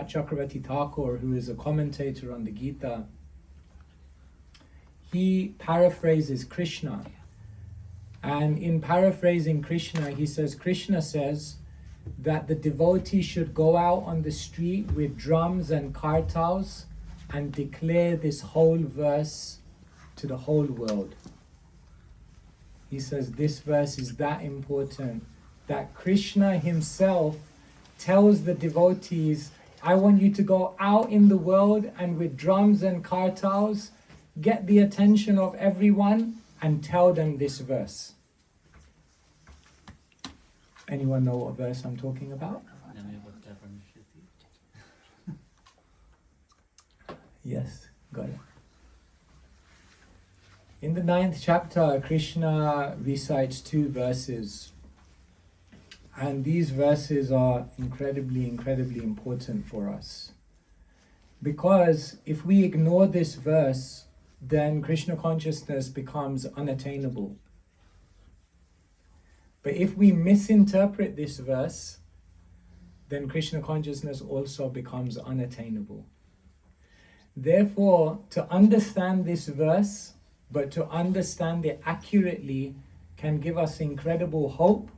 Chakravarti Thakur, who is a commentator on the Gita, he paraphrases Krishna. And in paraphrasing Krishna, he says, Krishna says that the devotee should go out on the street with drums and kartals and declare this whole verse to the whole world. He says this verse is that important that Krishna himself tells the devotees, I want you to go out in the world and with drums and kartals, get the attention of everyone and tell them this verse. Anyone know what verse I'm talking about? Yes, got it. In the 9th chapter, Krishna recites 2 verses. And these verses are incredibly important for us. Because if we ignore this verse, then Krishna consciousness becomes unattainable. But if we misinterpret this verse, then Krishna consciousness also becomes unattainable. Therefore, to understand this verse, but to understand it accurately, can give us incredible hope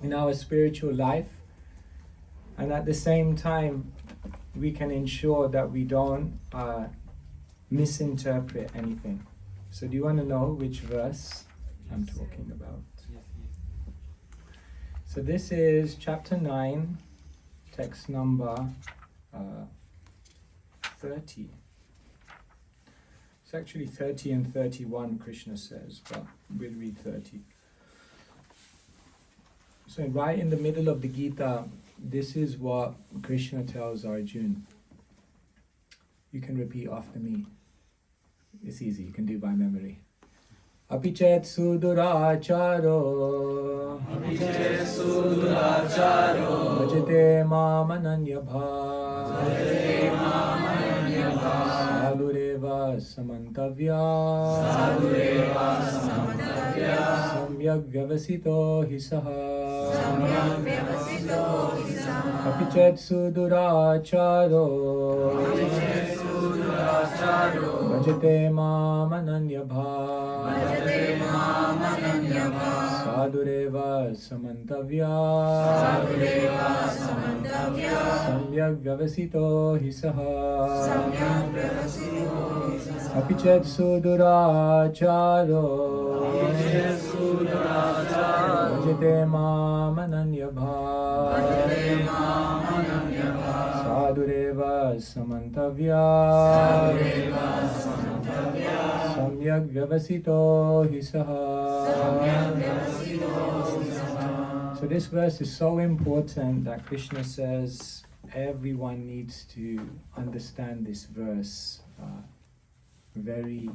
in our spiritual life, and at the same time we can ensure that we don't misinterpret anything. So do you want to know which verse I'm talking about? So this is chapter 9, text number 30. It's actually 30 and 31 Krishna says, but we'll read 30. So right in the middle of the Gita, this is what Krishna tells Arjuna. You can repeat after me. It's easy, you can do by memory. Apichet suduracharo bhajate mamananya sadureva samantavya samyak vyavasito hisaha apichet suduracharo bhajate mamananya sadureva samantavya samyak vyavasito hisaha apichet suduracharo bhajate mamananya sadureva samantavya samyak vyavasito hisaha. So this verse is so important that Krishna says everyone needs to understand this verse very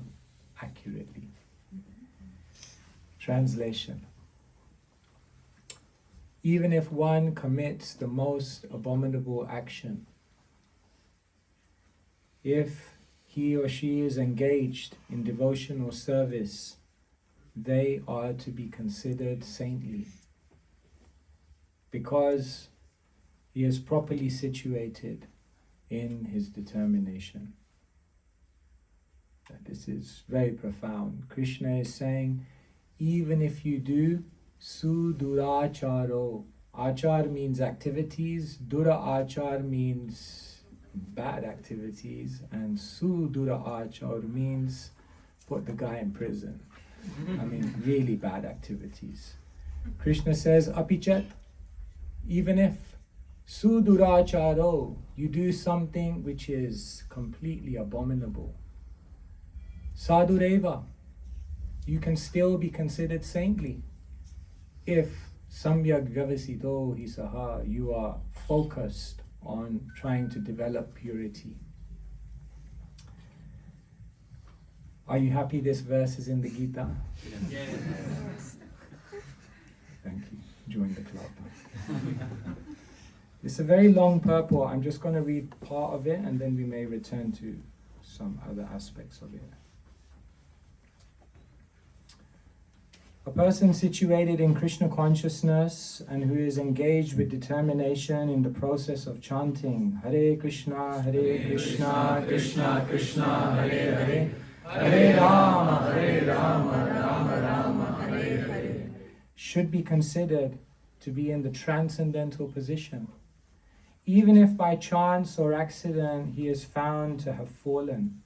accurately. Translation. Even if one commits the most abominable action, if he or she is engaged in devotional service, they are to be considered saintly because he is properly situated in his determination. This is very profound. Krishna is saying, even if you do suduracharo, achar means activities, dura achar means bad activities, and sudura achar means put the guy in prison. I mean, really bad activities. Krishna says, apichet, even if suduracharo, you do something which is completely abominable, sadureva, you can still be considered saintly if samyak vyavasito hisaha, you are focused on trying to develop purity. Are you happy this verse is in the Gita? Yes. Thank you. Join the club. It's a very long purport. I'm just going to read part of it and then we may return to some other aspects of it. A person situated in Krishna consciousness and who is engaged with determination in the process of chanting Hare Krishna, Krishna Krishna, Hare Hare, Hare Rama, Rama Rama, Hare Hare, should be considered to be in the transcendental position, even if by chance or accident he is found to have fallen.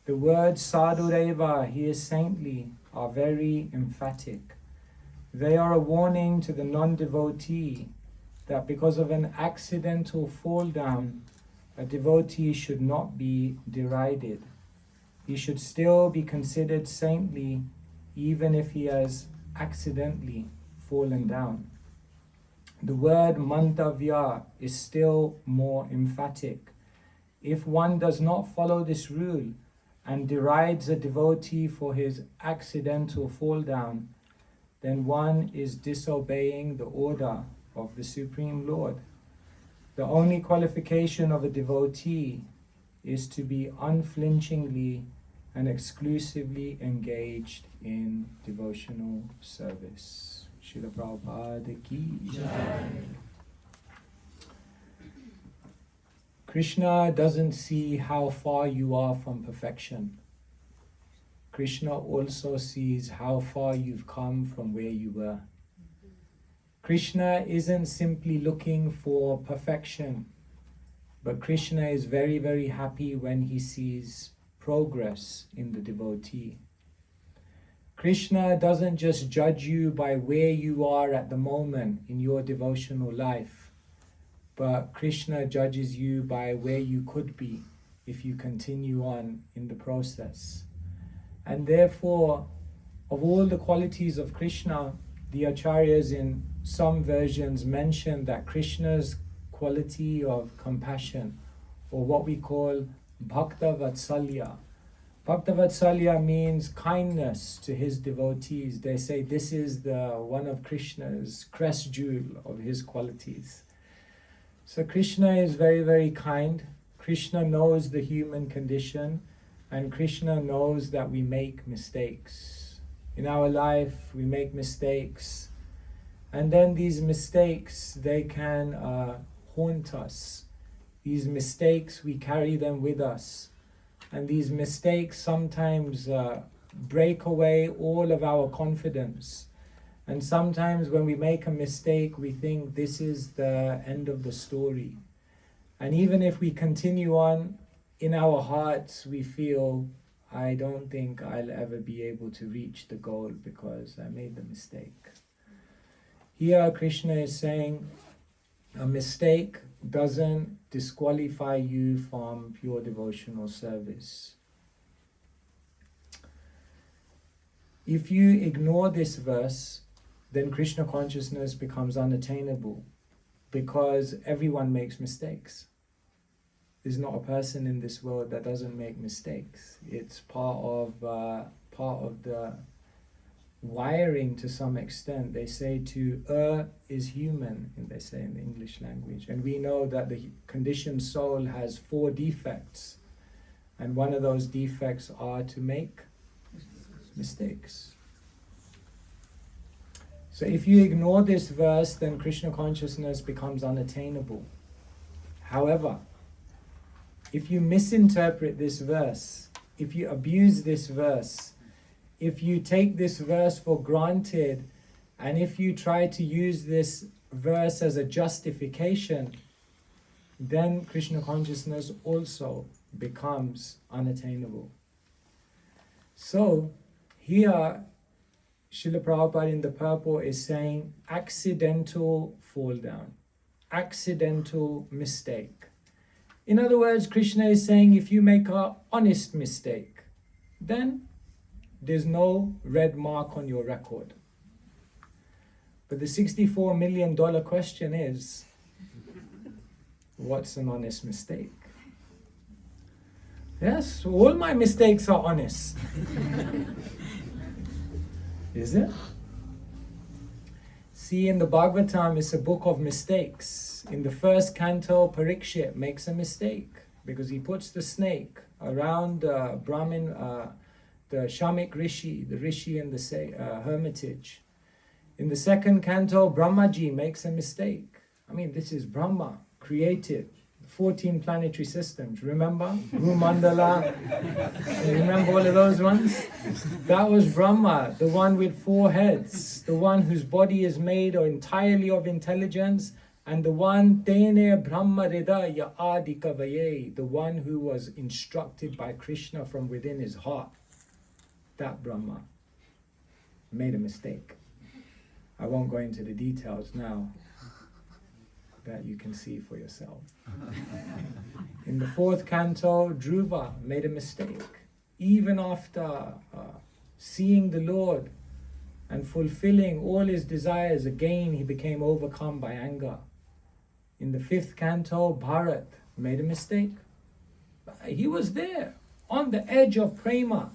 The words Sadhureva, he is saintly, are very emphatic. They are a warning to the non-devotee that because of an accidental fall down, a devotee should not be derided. He should still be considered saintly even if he has accidentally fallen down. The word mantavya is still more emphatic. If one does not follow this rule and derides a devotee for his accidental fall down, then one is disobeying the order of the Supreme Lord. The only qualification of a devotee is to be unflinchingly and exclusively engaged in devotional service. Srila Prabhupada ki Jai. Krishna doesn't see how far you are from perfection. Krishna also sees how far you've come from where you were. Krishna isn't simply looking for perfection, but Krishna is very, very happy when he sees progress in the devotee. Krishna doesn't just judge you by where you are at the moment in your devotional life, but Krishna judges you by where you could be if you continue on in the process. And therefore, of all the qualities of Krishna, the acharyas in some versions mention that Krishna's quality of compassion, or what we call Bhakta Vatsalya. Bhakta Vatsalya means kindness to his devotees. They say this is one of Krishna's crest jewel of his qualities. So Krishna is very, very kind. Krishna knows the human condition, and Krishna knows that we make mistakes. In our life, we make mistakes, and then these mistakes, they can haunt us. These mistakes, we carry them with us, and these mistakes sometimes break away all of our confidence. And sometimes when we make a mistake, we think this is the end of the story. And even if we continue on, in our hearts we feel, I don't think I'll ever be able to reach the goal because I made the mistake. Here Krishna is saying a mistake doesn't disqualify you from pure devotional service. If you ignore this verse, then Krishna consciousness becomes unattainable, because everyone makes mistakes. There's not a person in this world that doesn't make mistakes. It's part of the wiring to some extent. They say to err is human, and they say in the English language. And we know that the conditioned soul has 4 defects, and one of those defects are to make mistakes. So if you ignore this verse, then Krishna consciousness becomes unattainable. However, if you misinterpret this verse, if you abuse this verse, if you take this verse for granted, and if you try to use this verse as a justification, then Krishna consciousness also becomes unattainable. So here, Srila Prabhupada in the purport is saying accidental fall down, accidental mistake. In other words, Krishna is saying if you make an honest mistake, then there's no red mark on your record. But the $64 million question is, what's an honest mistake? Yes, all my mistakes are honest. Is it? See, in the Bhagavatam, it's a book of mistakes. In the first canto, Parikshit makes a mistake because he puts the snake around Brahmin the Shamik Rishi, the Rishi in the hermitage. In the second canto, Brahmaji makes a mistake. I mean, this is Brahma, created 14 planetary systems. Remember? Bhumandala. Remember all of those ones? That was Brahma, the one with 4 heads, the one whose body is made entirely of intelligence, and the one, Tene Brahma Hridaya Adikavaye, the one who was instructed by Krishna from within his heart. That Brahma made a mistake. I won't go into the details now, that you can see for yourself. In the 4th canto, Dhruva made a mistake. Even after seeing the Lord and fulfilling all his desires, again he became overcome by anger. In the 5th canto, Bharat made a mistake. He was there on the edge of prema,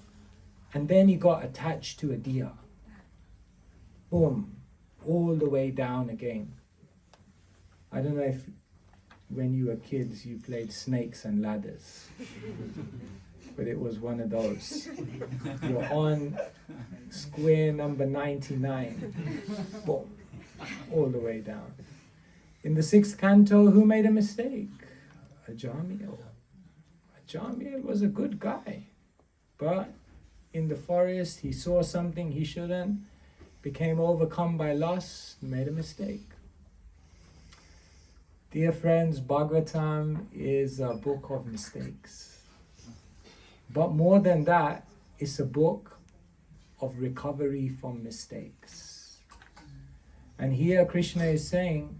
and then he got attached to a deer. Boom, all the way down again. I don't know if when you were kids you played snakes and ladders, but it was one of those. You're on square number 99, boom, all the way down. In the 6th canto, who made a mistake? Ajamil. Ajamil was a good guy, but in the forest he saw something he shouldn't, became overcome by lust, made a mistake. Dear friends, Bhagavatam is a book of mistakes. But more than that, it's a book of recovery from mistakes. And here Krishna is saying,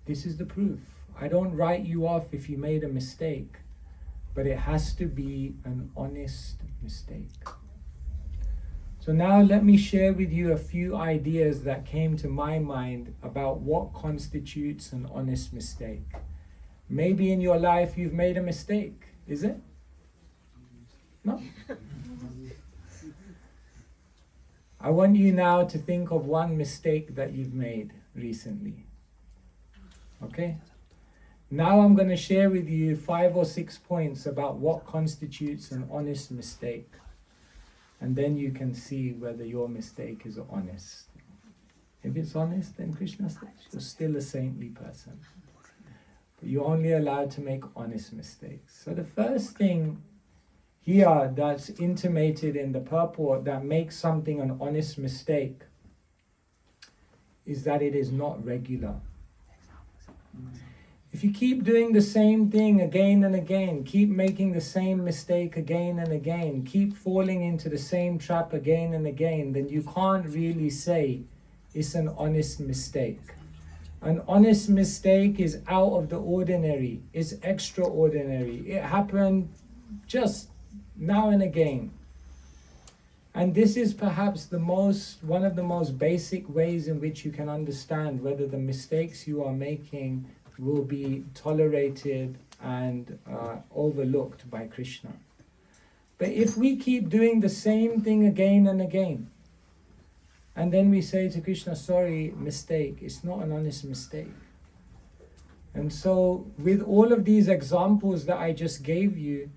this is the proof. I don't write you off if you made a mistake, but it has to be an honest mistake. So now let me share with you a few ideas that came to my mind about what constitutes an honest mistake. Maybe in your life you've made a mistake, is it? No? I want you now to think of one mistake that you've made recently. Okay? Now I'm going to share with you 5 or 6 points about what constitutes an honest mistake. And then you can see whether your mistake is honest. If it's honest, then Krishna says you're still a saintly person. But you're only allowed to make honest mistakes. So the first thing here that's intimated in the purport that makes something an honest mistake is that it is not regular. If you keep doing the same thing again and again, keep making the same mistake again and again, keep falling into the same trap again and again, then you can't really say it's an honest mistake. An honest mistake is out of the ordinary, it's extraordinary. It happened just now and again. And this is perhaps one of the most basic ways in which you can understand whether the mistakes you are making will be tolerated and overlooked by Krishna. But if we keep doing the same thing again and again, and then we say to Krishna, sorry, mistake, it's not an honest mistake. And so with all of these examples that I just gave you,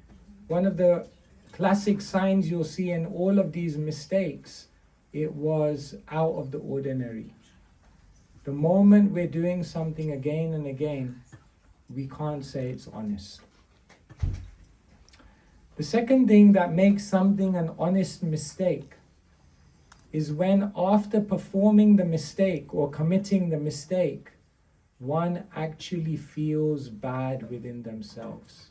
one of the classic signs you'll see in all of these mistakes, it was out of the ordinary. The moment we're doing something again and again, we can't say it's honest. The second thing that makes something an honest mistake is when after performing the mistake or committing the mistake, one actually feels bad within themselves.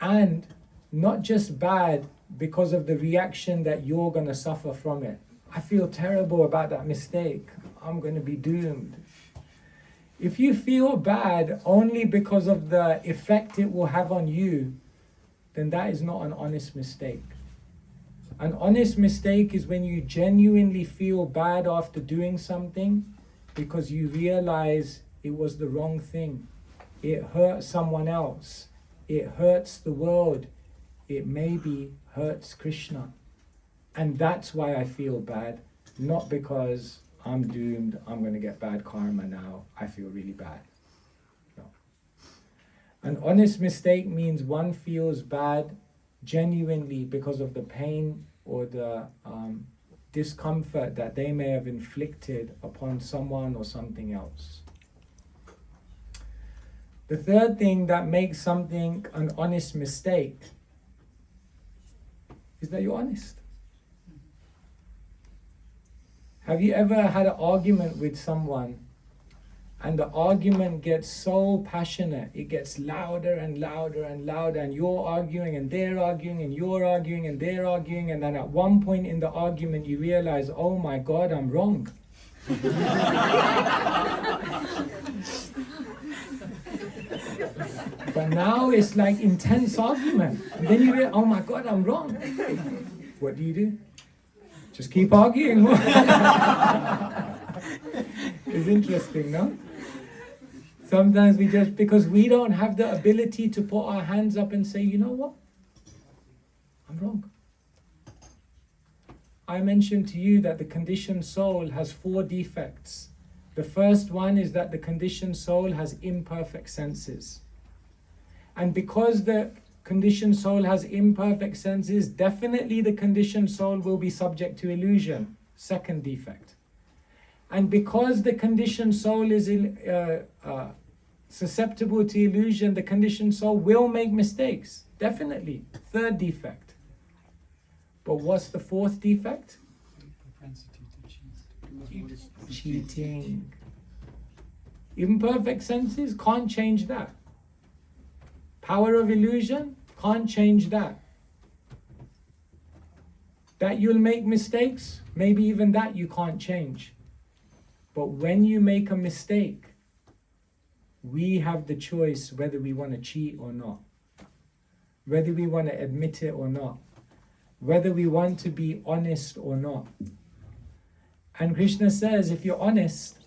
And not just bad because of the reaction that you're going to suffer from it. I feel terrible about that mistake. I'm going to be doomed. If you feel bad only because of the effect it will have on you, then that is not an honest mistake. An honest mistake is when you genuinely feel bad after doing something because you realize it was the wrong thing. It hurt someone else. It hurts the world. It maybe hurts Krishna. And that's why I feel bad, not because I'm doomed, I'm going to get bad karma now, I feel really bad. No. An honest mistake means one feels bad genuinely because of the pain or the discomfort that they may have inflicted upon someone or something else. The third thing that makes something an honest mistake is that you're honest. Have you ever had an argument with someone and the argument gets so passionate, it gets louder and louder and louder, and you're arguing and they're arguing and you're arguing and they're arguing, and then at one point in the argument you realize, oh my God, I'm wrong. But now it's like intense argument. And then you realize, oh my God, I'm wrong. What do? Just keep arguing. It's interesting, no? Sometimes we just, because we don't have the ability to put our hands up and say, you know what? I'm wrong. I mentioned to you that the conditioned soul has 4 defects. The first one is that the conditioned soul has imperfect senses. And because the conditioned soul has imperfect senses, definitely the conditioned soul will be subject to illusion. Second defect. And because the conditioned soul is susceptible to illusion, the conditioned soul will make mistakes. Definitely. Third defect. But what's the 4th defect? Propensity to cheat. Cheating. Imperfect senses can't change that. Power of illusion can't change that. That you'll make mistakes, maybe even that you can't change. But when you make a mistake, we have the choice whether we want to cheat or not, whether we want to admit it or not, whether we want to be honest or not. And Krishna says, if you're honest,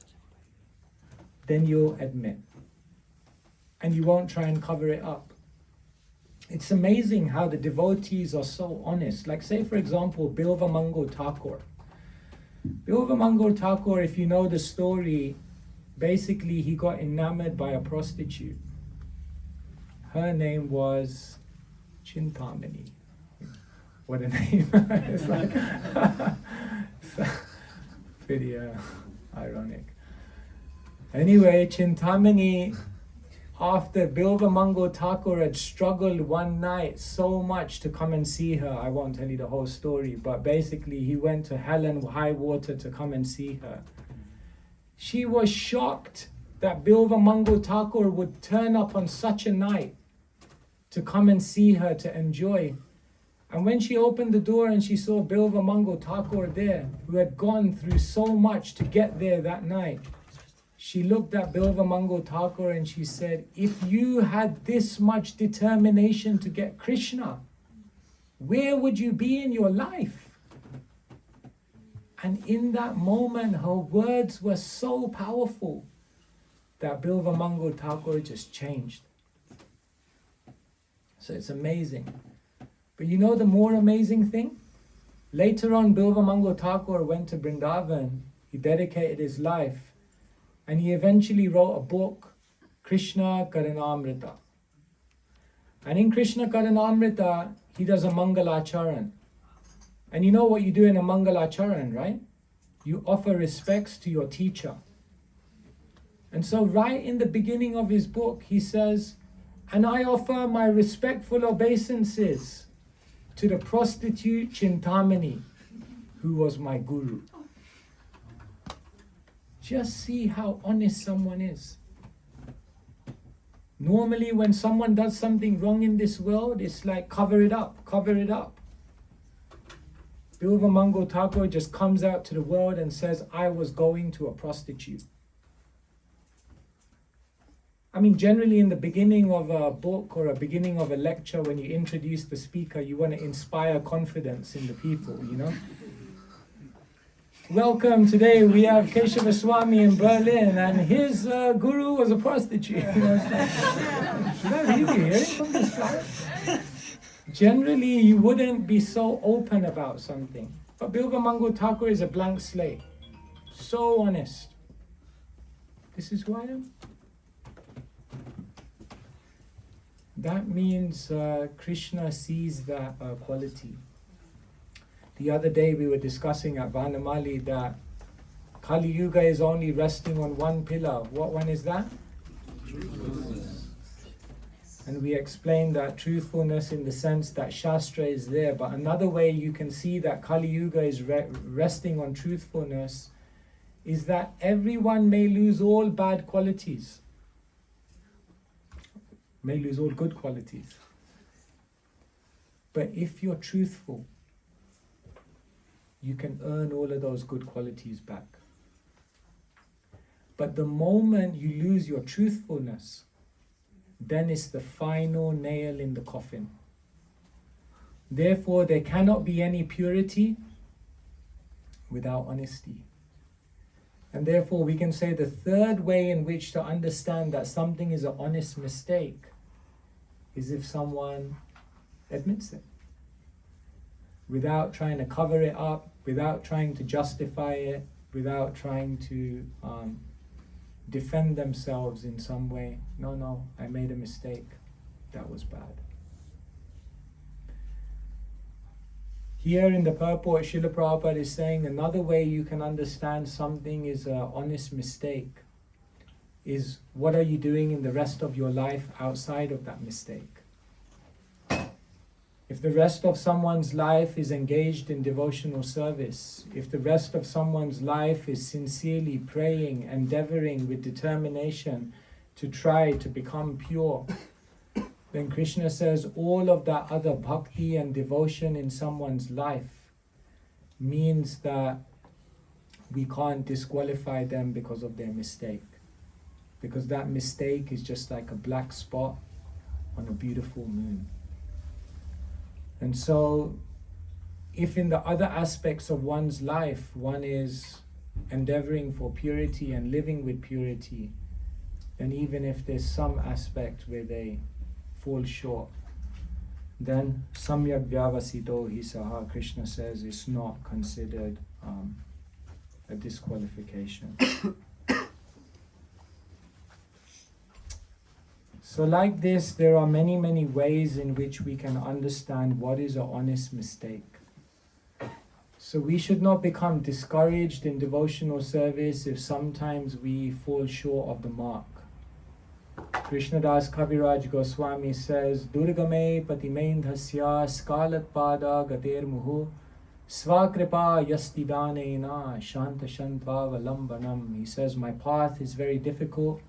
then you'll admit. And you won't try and cover it up. It's amazing how the devotees are so honest. Like say, for example, Bilvamangal Thakur. Bilvamangal Thakur, if you know the story, basically he got enamored by a prostitute. Her name was Chintamani. What a name. It's like pretty ironic. Anyway, Chintamani, after Bilvamangal Thakur had struggled one night so much to come and see her, I won't tell you the whole story, but basically he went to hell and high water to come and see her. She was shocked that Bilvamangal Thakur would turn up on such a night to come and see her, to enjoy. And when she opened the door and she saw Bilvamangal Thakur there, who had gone through so much to get there that night, she looked at Bilvamangal Thakur and she said, if you had this much determination to get Krishna, where would you be in your life? And in that moment, her words were so powerful that Bilvamangal Thakur just changed. So it's amazing. But you know the more amazing thing? Later on, Bilvamangal Thakur went to Vrindavan. He dedicated his life. And he eventually wrote a book, Krishna Karanamrita. And in Krishna Karanamrita, he does a Mangalacharan. And you know what you do in a Mangalacharan, right? You offer respects to your teacher. And so right in the beginning of his book, he says, and I offer my respectful obeisances to the prostitute Chintamani, who was my guru. Just see how honest someone is. Normally when someone does something wrong in this world, it's like cover it up, cover it up. Bilvamangal Thakur just comes out to the world and says, I was going to a prostitute. I mean, generally in the beginning of a book or a beginning of a lecture, when you introduce the speaker, you want to inspire confidence in the people, you know? Welcome, today we have Kesava Swami in Berlin, and his guru was a prostitute. You know, should I really hear it from this guy? Generally, you wouldn't be so open about something. But Bilvamangal Thakur is a blank slate. So honest. This is who I am. That means Krishna sees that quality. The other day we were discussing at Vanamali that Kali Yuga is only resting on one pillar. What one is that? Truthfulness. And we explained that truthfulness in the sense that Shastra is there, but another way you can see that Kali Yuga is resting on truthfulness is that everyone may lose all bad qualities, may lose all good qualities. But if you're truthful, you can earn all of those good qualities back. But the moment you lose your truthfulness, then it's the final nail in the coffin. Therefore, there cannot be any purity without honesty. And therefore, we can say the third way in which to understand that something is an honest mistake is if someone admits it. Without trying to cover it up, without trying to justify it, without trying to defend themselves in some way. No, I made a mistake. That was bad. Here in the purport, Srila Prabhupada is saying another way you can understand something is an honest mistake is what are you doing in the rest of your life outside of that mistake? If the rest of someone's life is engaged in devotional service, if the rest of someone's life is sincerely praying, endeavoring with determination to try to become pure, then Krishna says all of that other bhakti and devotion in someone's life means that we can't disqualify them because of their mistake. Because that mistake is just like a black spot on a beautiful moon. And so, if in the other aspects of one's life, one is endeavoring for purity and living with purity, then even if there's some aspect where they fall short, then samyak vyavasito hi saha, Krishna says, is not considered a disqualification. So like this, there are many, many ways in which we can understand what is an honest mistake. So we should not become discouraged in devotional service if sometimes we fall short of the mark. Krishnadas Kaviraj Goswami says, Durgame patimendhasya skalat pada gater muhu svakripa yastidanena shanta shantva valambanam. He says, my path is very difficult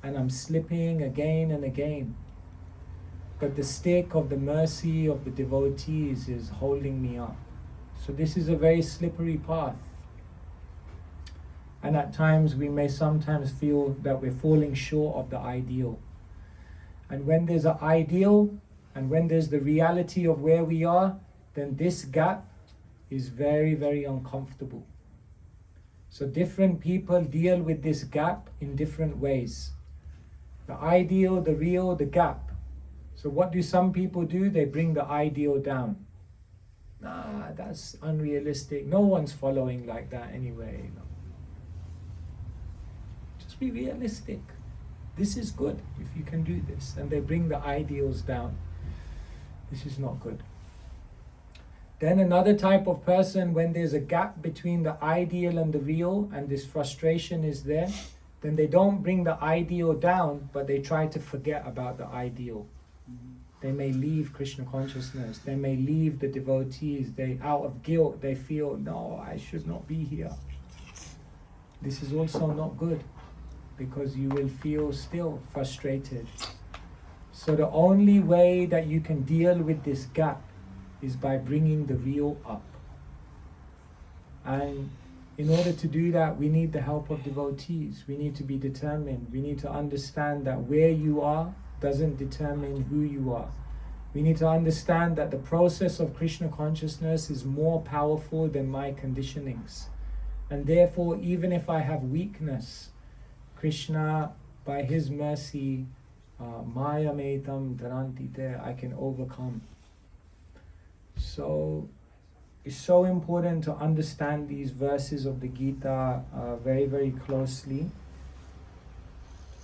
and I'm slipping again and again. But the stick of the mercy of the devotees is holding me up. So this is a very slippery path. And at times we may sometimes feel that we're falling short of the ideal. And when there's an ideal, and when there's the reality of where we are, then this gap is very, very uncomfortable. So different people deal with this gap in different ways. The ideal, the real, the gap. So what do some people do? They bring the ideal down. Nah, that's unrealistic. No one's following like that anyway. No. Just be realistic. This is good if you can do this. And they bring the ideals down. This is not good. Then another type of person, when there's a gap between the ideal and the real, and this frustration is there, then they don't bring the ideal down, but they try to forget about the ideal. They may leave Krishna consciousness, they may leave the devotees, they out of guilt, they feel, no, I should not be here. This is also not good, because you will feel still frustrated. So the only way that you can deal with this gap is by bringing the real up. And in order to do that, we need the help of devotees. We need to be determined. We need to understand that where you are doesn't determine who you are. We need to understand that the process of Krishna consciousness is more powerful than my conditionings. And therefore, even if I have weakness, Krishna, by His mercy, Maya Metam Dharantite, I can overcome. So, it's so important to understand these verses of the Gita very, very closely,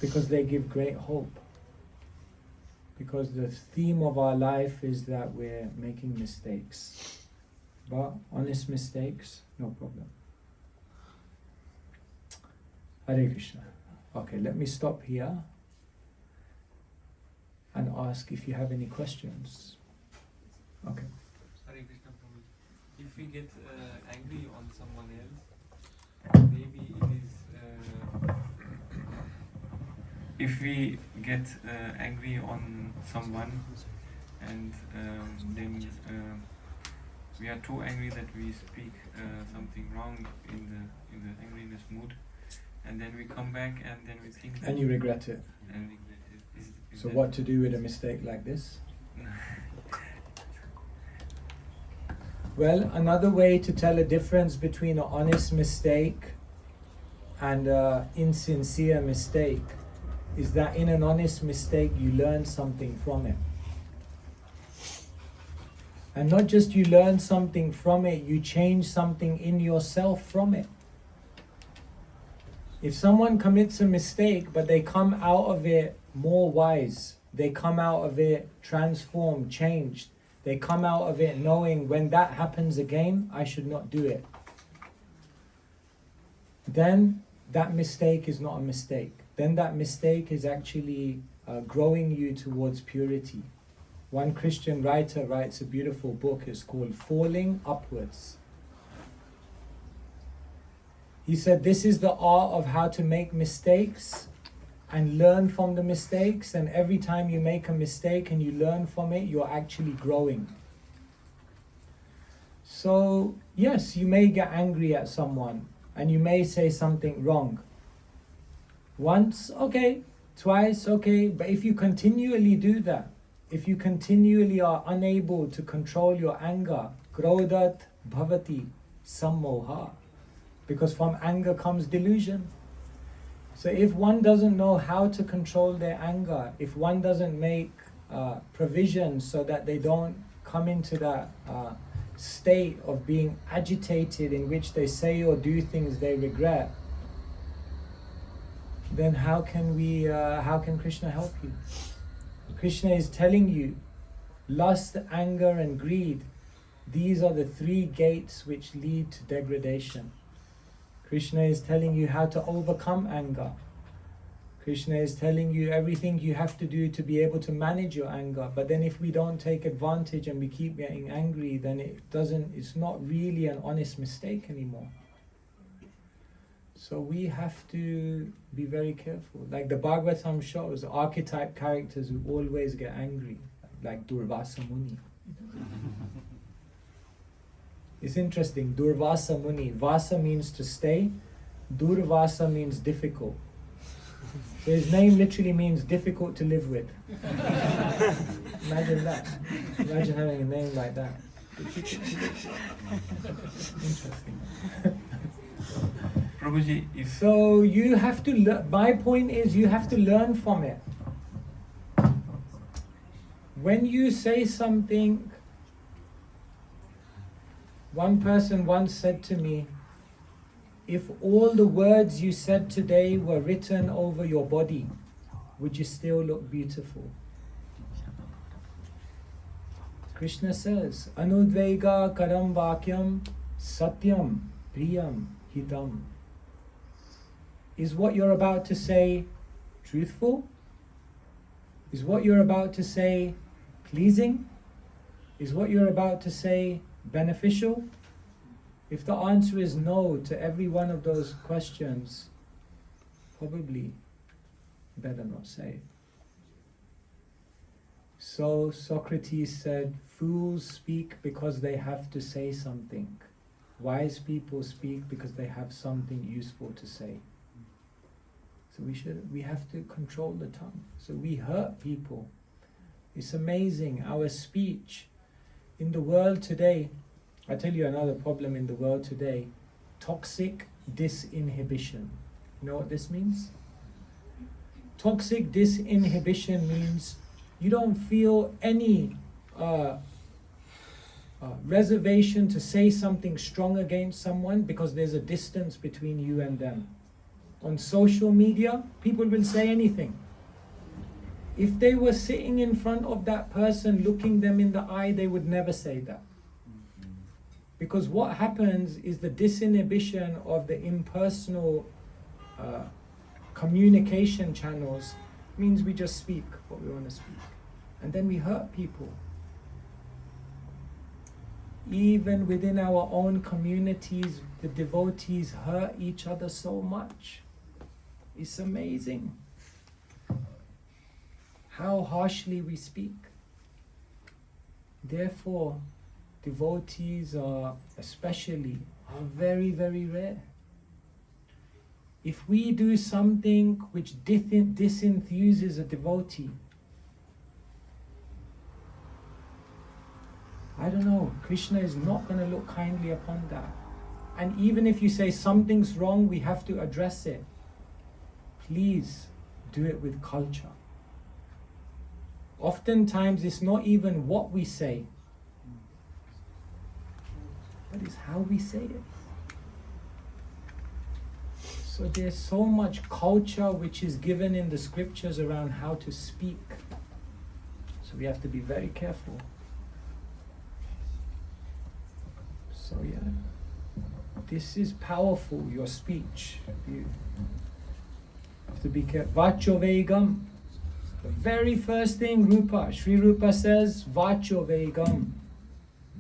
because they give great hope. because the theme of our life is that we're making mistakes. But honest mistakes, no problem. Hare Krishna. Okay, let me stop here and ask if you have any questions. Okay. Hare Krishna Prabhuji. If we get angry on someone else, maybe it is. If we get angry on someone and then we are too angry that we speak something wrong in the angriness mood, and then we come back and then we think that And you regret it. and regret it. Is So that what to do with a mistake like this? Well, another way to tell a difference between an honest mistake and an insincere mistake is that in an honest mistake you learn something from it. And not just you learn something from it, you change something in yourself from it. If someone commits a mistake but they come out of it more wise, they come out of it transformed, changed, they come out of it knowing when that happens again, I should not do it, then that mistake is not a mistake. Then that mistake is actually growing you towards purity. One Christian writer writes a beautiful book, it's called Falling Upwards. He said this is the art of how to make mistakes and learn from the mistakes, and every time you make a mistake and you learn from it, you're actually growing. So yes, you may get angry at someone and you may say something wrong. Once, okay. Twice, okay. But if you continually do that, if you continually are unable to control your anger, krodhat bhavati sammoha, because from anger comes delusion. So if one doesn't know how to control their anger, if one doesn't make provisions so that they don't come into that state of being agitated in which they say or do things they regret, then how can Krishna help you? Krishna is telling you, lust, anger and greed, these are the three gates which lead to degradation. Krishna is telling you how to overcome anger. Krishna is telling you everything you have to do to be able to manage your anger. But then if we don't take advantage and we keep getting angry, then it's not really an honest mistake anymore. So we have to be very careful. Like the Bhagavatam shows, archetype characters who always get angry, like Durvasa Muni. It's interesting, Durvasa Muni. Vasa means to stay, Durvasa means difficult. So his name literally means difficult to live with. Imagine that. Imagine having a name like that. Interesting. Prabhuji, if So you have to learn, my point is you have to learn from it. When you say something, one person once said to me, if all the words you said today were written over your body, would you still look beautiful? Krishna says, Anudvega karam vakyam satyam priyam hitam. Is what you're about to say truthful? Is what you're about to say pleasing? Is what you're about to say beneficial? If the answer is no to every one of those questions, probably better not say it. So Socrates said, fools speak because they have to say something. Wise people speak because they have something useful to say. So we have to control the tongue. So we hurt people. It's amazing, our speech. In the world today, I tell you another problem in the world today, toxic disinhibition. You know what this means? Toxic disinhibition means you don't feel any reservation to say something strong against someone because there's a distance between you and them. On social media, people will say anything. If they were sitting in front of that person, looking them in the eye, they would never say that. Because what happens is the disinhibition of the impersonal communication channels means we just speak what we want to speak. And then we hurt people. Even within our own communities, the devotees hurt each other so much. It's amazing how harshly we speak. Therefore, devotees are very, very rare. If we do something which disenthuses a devotee, I don't know, Krishna is not going to look kindly upon that. And even if you say something's wrong, we have to address it. Please do it with culture. Oftentimes it's not even what we say, but it's how we say it. So there's so much culture which is given in the scriptures around how to speak. So we have to be very careful. So yeah, this is powerful, your speech. You have to be careful. Vacho Vegam. The very first thing Sri Rupa says, Vacho Vegam.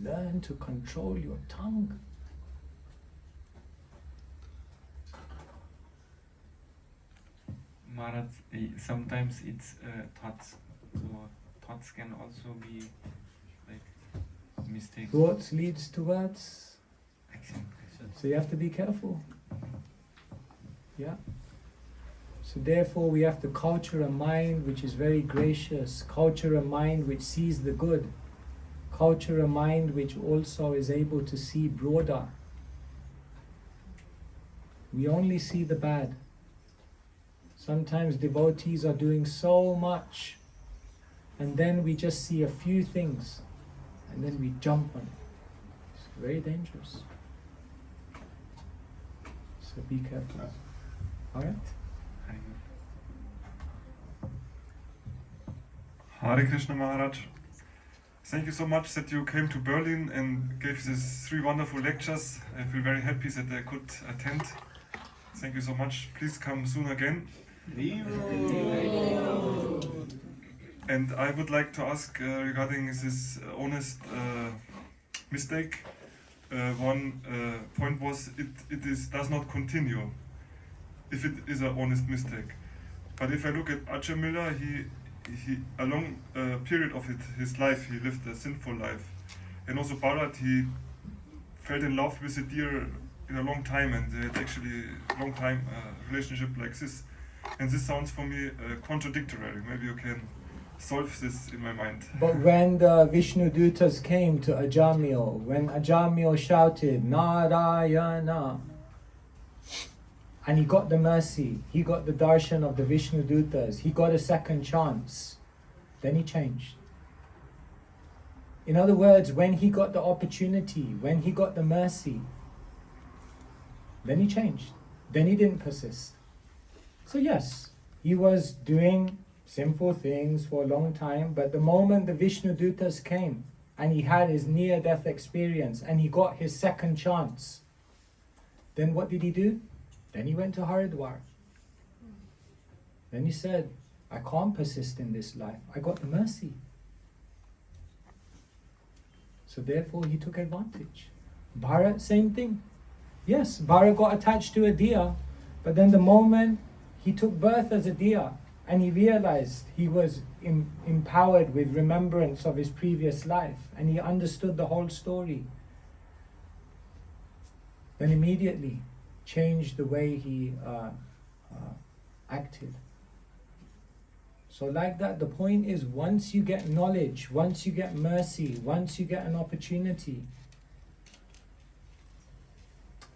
Learn to control your tongue. Maharaj, sometimes it's thoughts. So thoughts can also be like mistakes. Thoughts leads to words. Action. So you have to be careful. Yeah. So therefore we have to culture a mind which is very gracious, culture a mind which sees the good, culture a mind which also is able to see broader. We only see the bad. Sometimes devotees are doing so much and then we just see a few things and then we jump on it. It's very dangerous. So be careful. Alright? Hare Krishna Maharaj. Thank you so much that you came to Berlin and gave these 3 wonderful lectures. I feel very happy that I could attend. Thank you so much. Please come soon again. And I would like to ask regarding this honest mistake. One point was it does not continue if it is an honest mistake. But if I look at Ajahn Müller, he a long period of his life he lived a sinful life, and also Bharat, he fell in love with a deer in a long time, and they had actually a long time relationship like this. And this sounds for me contradictory. Maybe you can solve this in my mind. But when the Vishnu Dutas came to Ajamil, when Ajamil shouted, Narayana, and he got the mercy, he got the darshan of the Vishnu Dutas, he got a second chance, then he changed. In other words, when he got the opportunity, when he got the mercy, then he changed. Then he didn't persist. So yes, he was doing sinful things for a long time, but the moment the Vishnu Dutas came and he had his near-death experience and he got his second chance, then what did he do? Then he went to Haridwar. Then he said, I can't persist in this life. I got the mercy. So therefore he took advantage. Bharat, same thing. Yes, Bharat got attached to a deer, but then the moment he took birth as a deer and he realized he was empowered with remembrance of his previous life and he understood the whole story, then immediately changed the way he acted. So like that, the point is, once you get knowledge, once you get mercy, once you get an opportunity,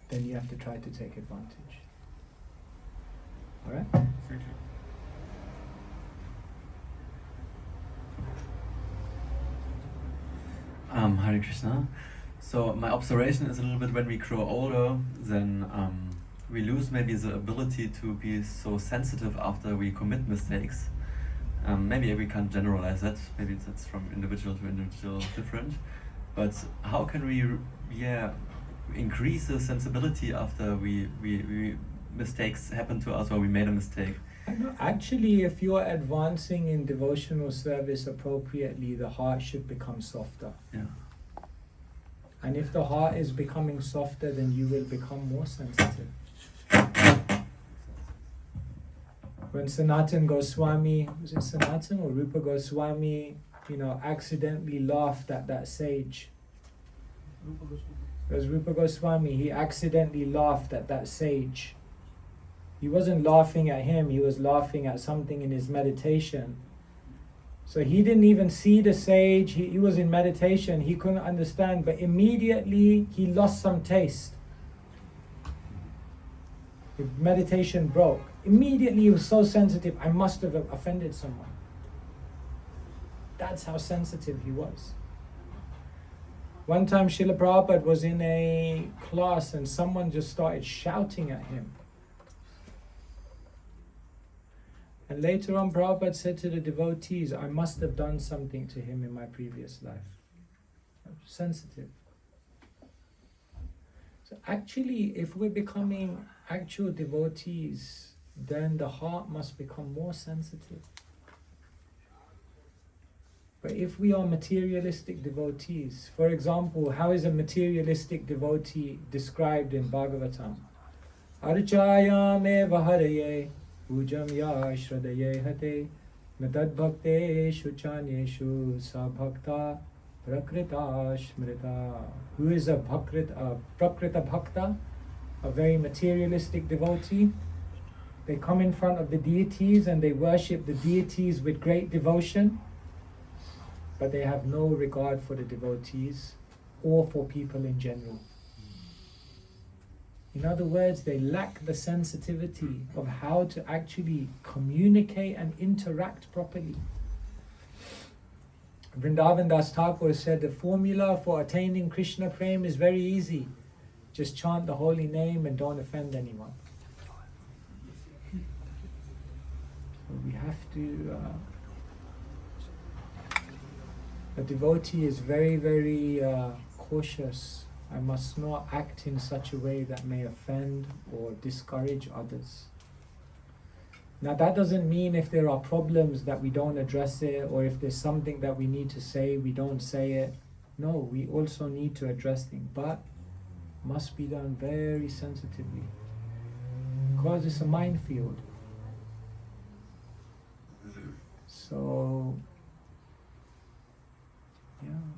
then you have to try to take advantage. Alright? Thank you. Hare Krishna. So my observation is a little bit, when we grow older, then we lose maybe the ability to be so sensitive after we commit mistakes. Maybe we can't generalize that. Maybe that's from individual to individual different. But how can we, increase the sensibility after we mistakes happen to us or we made a mistake? I know, actually, if you're advancing in devotional service appropriately, the heart should become softer. Yeah. And if the heart is becoming softer, then you will become more sensitive. When Sanatan Goswami, was it Sanatan or Rupa Goswami, accidentally laughed at that sage. It was Rupa Goswami, he accidentally laughed at that sage. He wasn't laughing at him, he was laughing at something in his meditation. So he didn't even see the sage, he was in meditation, he couldn't understand, but immediately he lost some taste. His meditation broke. Immediately he was so sensitive, I must have offended someone. That's how sensitive he was. One time Srila Prabhupada was in a class and someone just started shouting at him. And later on Prabhupada said to the devotees, I must have done something to him in my previous life. Sensitive. So actually, if we're becoming actual devotees, then the heart must become more sensitive. But if we are materialistic devotees, for example, how is a materialistic devotee described in Bhagavatam? Archaya me vaharaye ujam ya shradaye hate natad bhakte shuchanyeshu sa bhakta prakrita smrita. Who is a prakrita bhakta? A very materialistic devotee. They come in front of the deities and they worship the deities with great devotion, but they have no regard for the devotees or for people in general. In other words, they lack the sensitivity of how to actually communicate and interact properly. Vrindavan Das Thakur said the formula for attaining Krishna Prem is very easy. Just chant the holy name and don't offend anyone. So we have to... a devotee is very, very cautious. I must not act in such a way that may offend or discourage others. Now that doesn't mean if there are problems that we don't address it, or if there's something that we need to say, we don't say it. No, we also need to address things, but must be done very sensitively, because it's a minefield. So,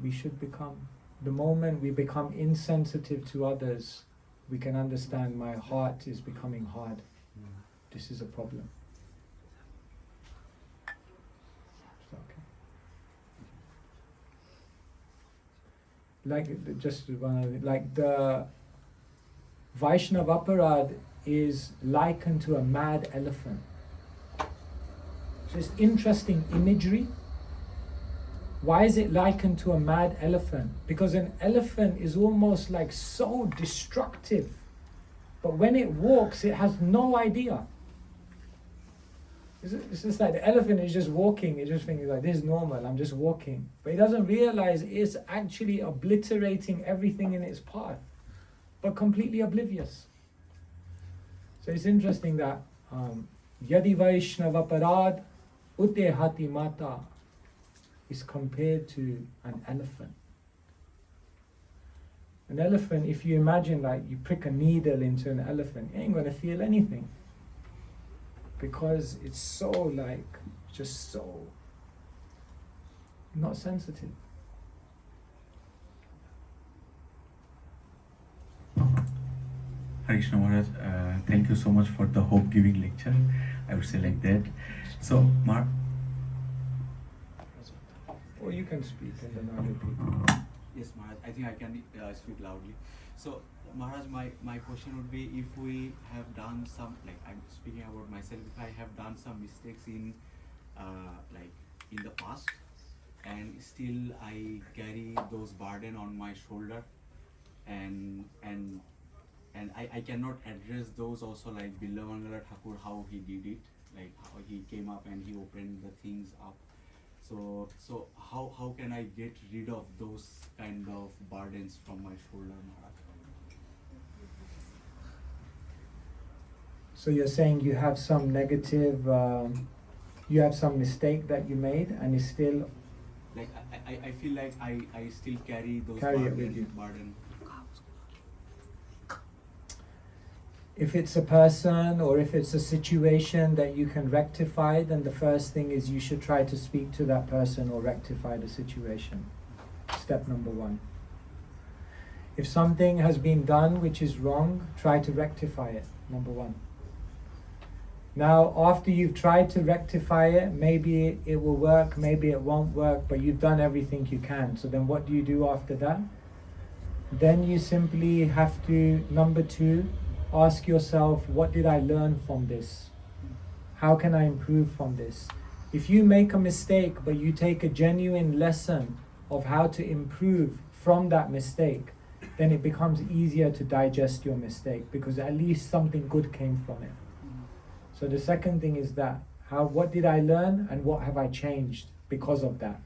we should become, the moment we become insensitive to others, we can understand my heart is becoming hard. This is a problem. Okay. Like the Vaishnava Aparad is likened to a mad elephant. So it's interesting imagery. Why is it likened to a mad elephant? Because an elephant is almost like so destructive, but when it walks, it has no idea. It's just like the elephant is just walking, it just thinks like, this is normal, I'm just walking. But it doesn't realize it's actually obliterating everything in its path, but completely oblivious. So it's interesting that Yadi Vaishnava Parad Ute Hati Mata is compared to an elephant. An elephant, if you imagine like you prick a needle into an elephant, it ain't gonna feel anything, because it's so like, just so not sensitive. Hare Krishna Maharaj, thank you so much for the hope-giving lecture. I would say like that. So, Or you can speak and then other people. Yes, Maharaj, I think I can speak loudly. So, Maharaj, my question would be, if we have done some, like I'm speaking about myself, if I have done some mistakes in in the past, and still I carry those burden on my shoulder, and I cannot address those also, like Billavangala Thakur, how he did it, like how he came up and he opened the things up. So how can I get rid of those kind of burdens from my shoulder, Maharaj? So you're saying you have some negative, you have some mistake that you made, and it's still Like I feel like I still carry those Carry it with you. burden. if it's a person or if it's a situation that you can rectify, then the first thing is you should try to speak to that person or rectify the situation. Step number one. If something has been done which is wrong, try to rectify it. Number one. Now, after you've tried to rectify it, maybe it will work, maybe it won't work, but you've done everything you can. So then what do you do after that? Then you simply have to, number two, ask yourself, what did I learn from this? How can I improve from this? If you make a mistake, but you take a genuine lesson of how to improve from that mistake, then it becomes easier to digest your mistake because at least something good came from it. So the second thing is that, what did I learn and what have I changed because of that?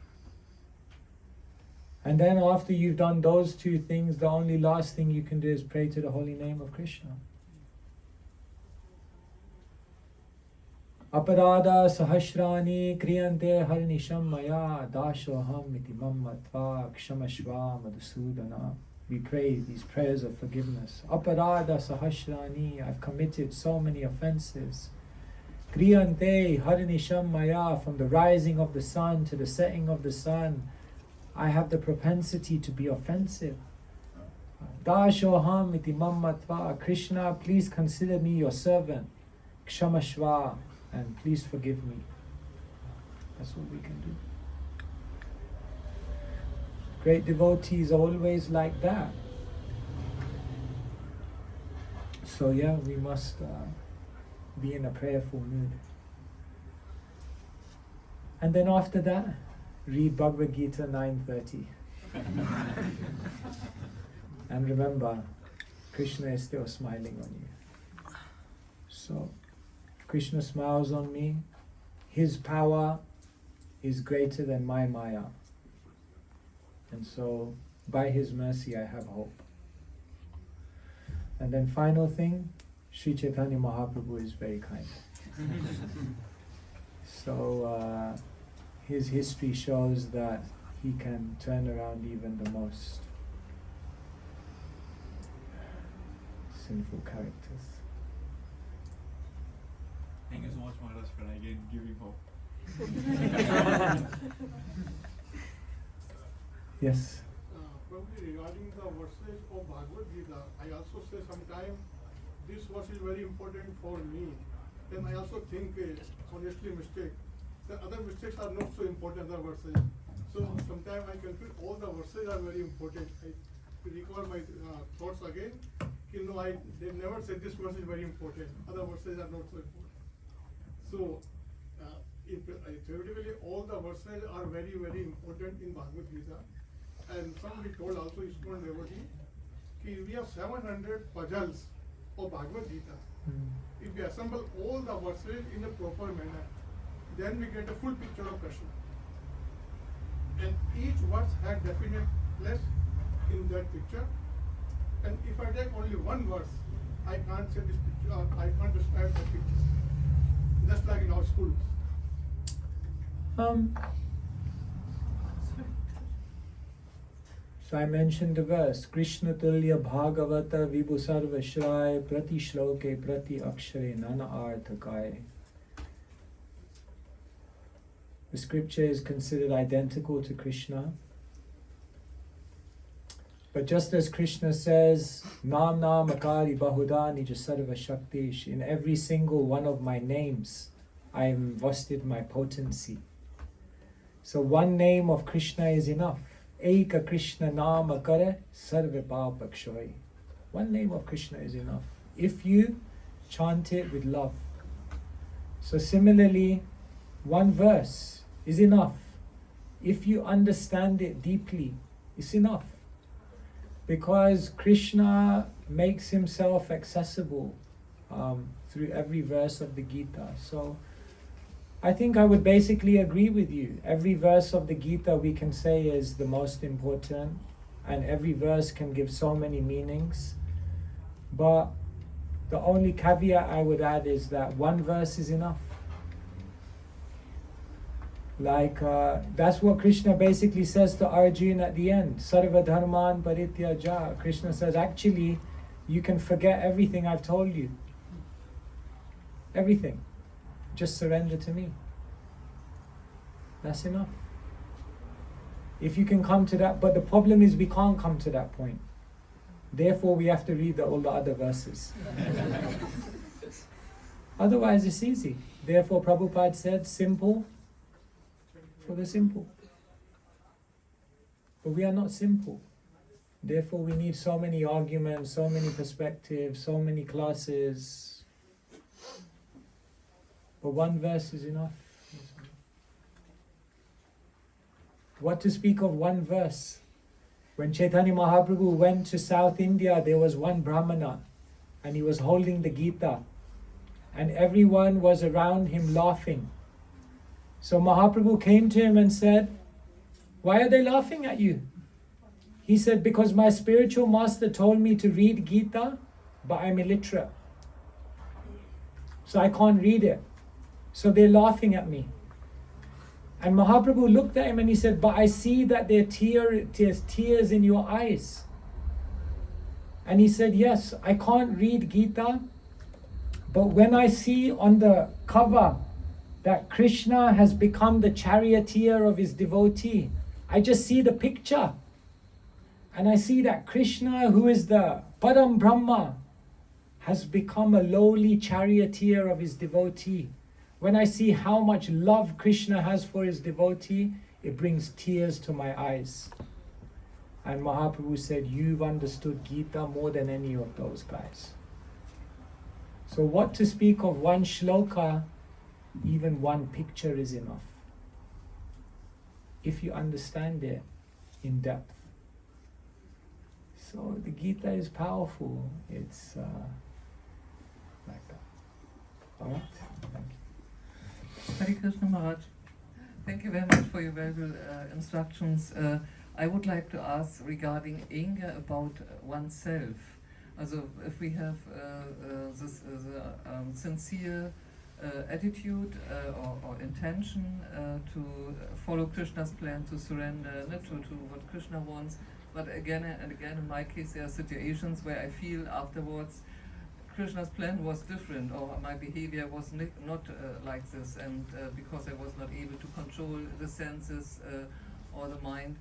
And then after you've done those two things, the only last thing you can do is pray to the holy name of Krishna. Aparada sahasrani kriyante harnisham maya dashoham iti mammatva kshamashva madhusudana. We pray these prayers of forgiveness. Aparada sahasrani, I've committed so many offenses. Kriyante harnisham maya, from the rising of the sun to the setting of the sun, I have the propensity to be offensive. Dashoham iti mammatva, Krishna, please consider me your servant. Kshamashva, and please forgive me. That's what we can do. Great devotees are always like that. So yeah, we must be in a prayerful mood. And then after that, read Bhagavad Gita 9:30. And remember, Krishna is still smiling on you. So, Krishna smiles on me. His power is greater than my Maya. And so, by His mercy, I have hope. And then final thing, Sri Chaitanya Mahaprabhu is very kind. So, his history shows that he can turn around even the most sinful characters. Thank you so much, Maharaj, for again giving hope. Yes. Probably regarding the verses of Bhagavad Gita, I also say sometime this verse is very important for me. Then I also think, honestly, mistake. The other mistakes are not so important, other verses. So sometimes I confuse all the verses are very important. I recall my thoughts again. They never said this verse is very important. Other verses are not so important. So, theoretically, all the verses are very, very important in Bhagavad Gita. And somebody told also ISKCON devotee, we have 700 puzzles of Bhagavad Gita. If we assemble all the verses in a proper manner, then we get a full picture of Krishna. And each verse had definite place in that picture. And if I take only one verse, I can't say this picture, I can't describe that picture. Just like in our schools. So I mentioned the verse, Krishna Tulya Bhagavata Vibhu Sarva Shrai Prati Shloke Prati Akshare Nana Arthakai. The scripture is considered identical to Krishna. But just as Krishna says, Nam Nam Akari Bahuda Nija Sarva Shaktish, in every single one of my names, I have invested my potency. So one name of Krishna is enough. Eka Krishna Nama Kare Sarva Papa Kshoy. One name of Krishna is enough, if you chant it with love. So similarly, one verse is enough. If you understand it deeply, it's enough. Because Krishna makes himself accessible through every verse of the Gita. So I think I would basically agree with you. Every verse of the Gita we can say is the most important, and every verse can give so many meanings. But the only caveat I would add is that one verse is enough. Like, that's what Krishna basically says to Arjuna at the end. Sarva dharman parityaja. Krishna says, actually, you can forget everything I've told you. Everything. Just surrender to me. That's enough. If you can come to that, but the problem is we can't come to that point. Therefore, we have to read all the other verses. Otherwise, it's easy. Therefore, Prabhupada said, simple for the simple. But we are not simple. Therefore, we need so many arguments, so many perspectives, so many classes. But one verse is enough. What to speak of one verse? When Chaitanya Mahaprabhu went to South India, there was one Brahmana, and he was holding the Gita, and everyone was around him laughing. So Mahaprabhu came to him and said, "Why are they laughing at you?" He said, "Because my spiritual master told me to read Gita, but I'm illiterate. So I can't read it. So they're laughing at me." And Mahaprabhu looked at him and he said, "But I see that there are tears in your eyes." And he said, "Yes, I can't read Gita, but when I see on the cover that Krishna has become the charioteer of his devotee, I just see the picture. And I see that Krishna, who is the Param Brahma, has become a lowly charioteer of his devotee. When I see how much love Krishna has for his devotee, it brings tears to my eyes." And Mahaprabhu said, "You've understood Gita more than any of those guys." So what to speak of one shloka, even one picture is enough, if you understand it in depth. So the Gita is powerful. It's like that. All right? Thank you. Hare Krishna Maharaj, thank you very much for your valuable instructions. I would like to ask regarding anger about oneself. Also, if we have this sincere attitude or intention to follow Krishna's plan, to surrender to what Krishna wants, but again and again, in my case, there are situations where I feel afterwards Krishna's plan was different, or my behavior was not like this, and because I was not able to control the senses or the mind,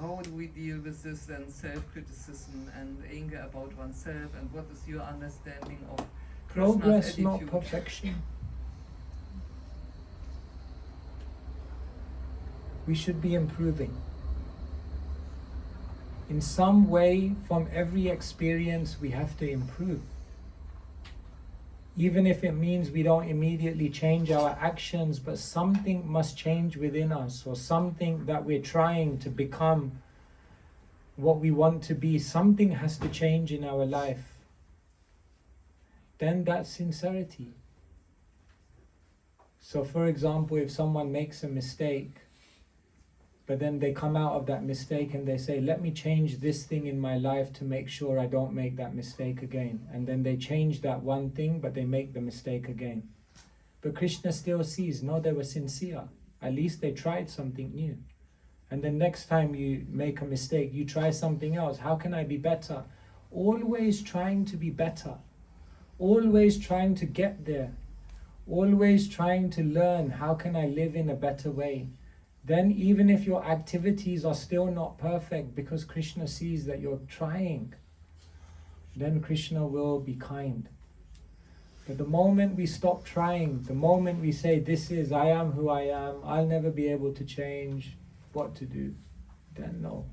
how do we deal with this then, self-criticism and anger about oneself, and what is your understanding of Krishna's Progress, attitude? not perfection. We should be improving. In some way, from every experience, we have to improve. Even if it means we don't immediately change our actions, but something must change within us, or something that we're trying to become what we want to be, something has to change in our life. Then that's sincerity. So for example, if someone makes a mistake, but then they come out of that mistake and they say, "Let me change this thing in my life to make sure I don't make that mistake again." And then they change that one thing, but they make the mistake again. But Krishna still sees, no, they were sincere. At least they tried something new. And then next time you make a mistake, you try something else. How can I be better? Always trying to be better. Always trying to get there. Always trying to learn, how can I live in a better way? Then even if your activities are still not perfect, because Krishna sees that you're trying, then Krishna will be kind. But the moment we stop trying, the moment we say, I am who I am, I'll never be able to change, what to do, then no.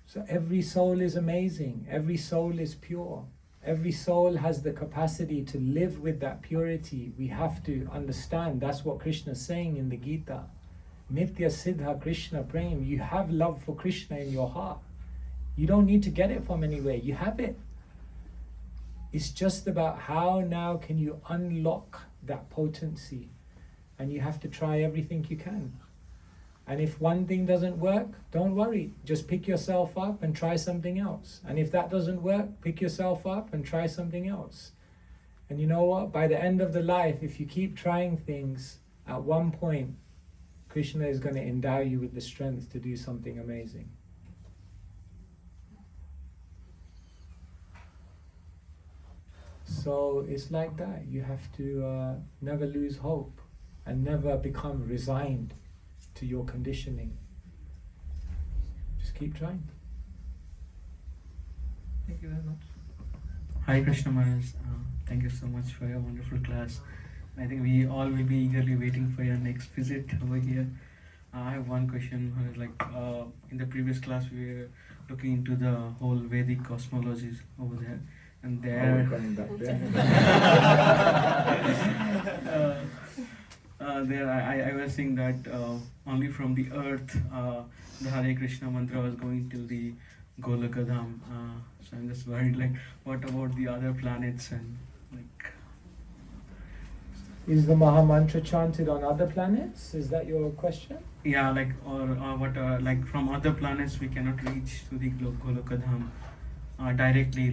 So every soul is amazing, every soul is pure. Every soul has the capacity to live with that purity. We have to understand, that's what Krishna is saying in the Gita. Nitya Siddha Krishna Prem. You have love for Krishna in your heart. You don't need to get it from anywhere, you have it. It's just about how now can you unlock that potency, and you have to try everything you can. And if one thing doesn't work, don't worry. Just pick yourself up and try something else. And if that doesn't work, pick yourself up and try something else. And you know what? By the end of the life, if you keep trying things, at one point, Krishna is going to endow you with the strength to do something amazing. So it's like that. You have to never lose hope and never become resigned to your conditioning. Just keep trying. Thank you very much. Hi Krishna Maharaj, thank you so much for your wonderful class. I think we all will be eagerly waiting for your next visit over here. I have one question, in the previous class we were looking into the whole Vedic cosmologies over there, and there we're going back there. there I was seeing that only from the earth the Hare Krishna mantra was going till the Golakadham. So I'm just worried, what about the other planets and Is the Maha Mantra chanted on other planets? Is that your question? Yeah, what from other planets we cannot reach to the Golakadham directly,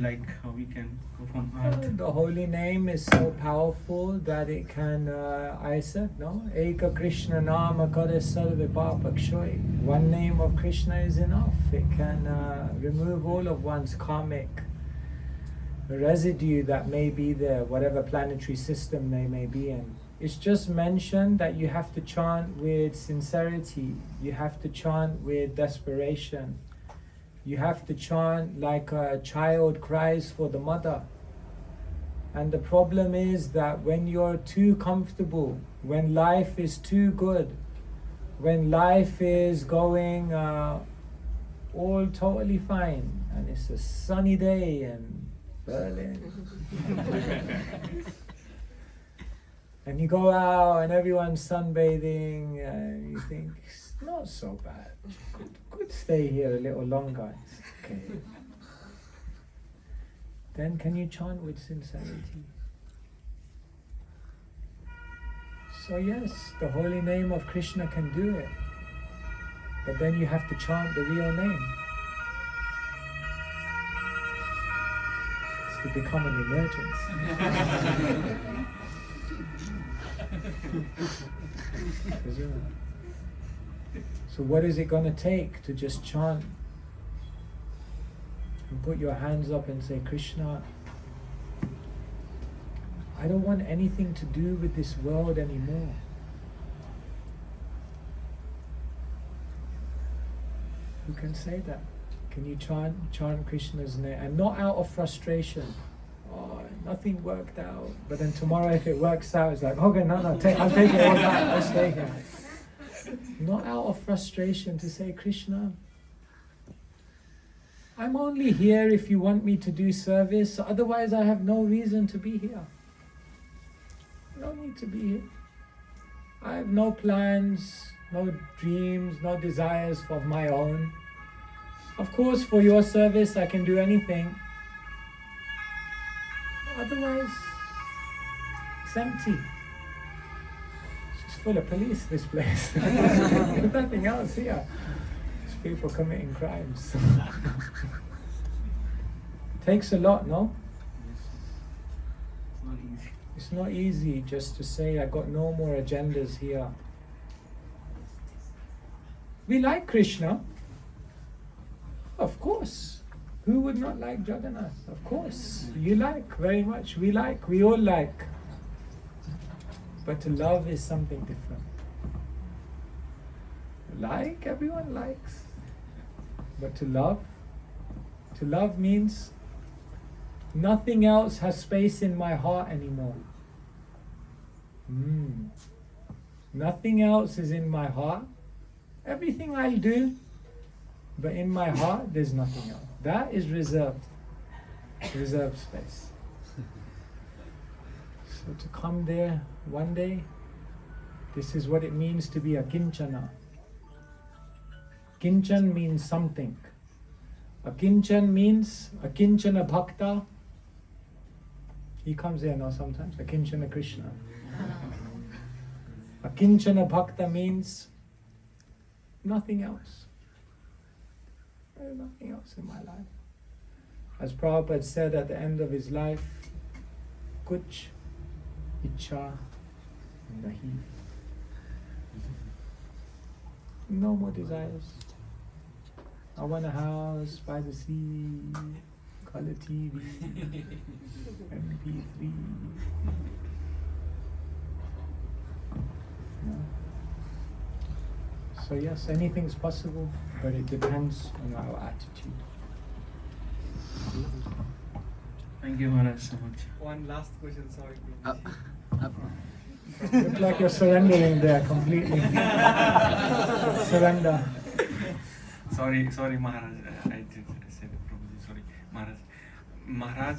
we can go from Earth. The holy name is so powerful that it can, I said, no? Eka Krishna Nama Kare Sarve Papakshoy. One name of Krishna is enough. It can remove all of one's karmic residue that may be there, whatever planetary system they may be in. It's just mentioned that you have to chant with sincerity. You have to chant with desperation. You have to chant like a child cries for the mother. And the problem is that when you're too comfortable, when life is too good, when life is going all totally fine, and it's a sunny day in Berlin, and you go out and everyone's sunbathing, and you think, it's not so bad. Could stay here a little longer. It's okay. Then can you chant with sincerity? So yes, the holy name of Krishna can do it. But then you have to chant the real name. It's to become an emergency. So what is it going to take to just chant and put your hands up and say, Krishna, I don't want anything to do with this world anymore. Who can say that? Can you chant Krishna's name? And not out of frustration. Oh, nothing worked out. But then tomorrow if it works out, it's like, okay, no, I'll take it all back, I'll stay here. Not out of frustration, to say, Krishna, I'm only here if you want me to do service, otherwise I have no reason to be here. No need to be here. I have no plans, no dreams, no desires of my own. Of course, for your service I can do anything. Otherwise, it's empty. It's full of police, this place. There's nothing else here. It's people committing crimes. Takes a lot, no? It's not easy. It's not easy just to say, I got no more agendas here. We like Krishna. Of course. Who would not like Jagannath? Of course. You like very much. We like. We all like. But to love is something different. Like, everyone likes. But to love means nothing else has space in my heart anymore. Nothing else is in my heart. Everything I'll do, but in my heart there's nothing else. That is reserved space. So to come there one day, this is what it means to be a kinchana. Kinchan means something. A kinchan means a kinchana bhakta. He comes here now sometimes. Akinchana Krishna. Akinchana Bhakta means nothing else. There's nothing else in my life. As Prabhupada said at the end of his life, Kuch Icha Nahi. No more desires. I want a house by the sea, color TV, MP3. No. So yes, anything's possible, but it depends on our attitude. Thank you, Maharaj, so much. One last question, sorry. Look like you're surrendering there completely. Surrender. Sorry, Maharaj. I said it probably. Sorry, Maharaj. Maharaj,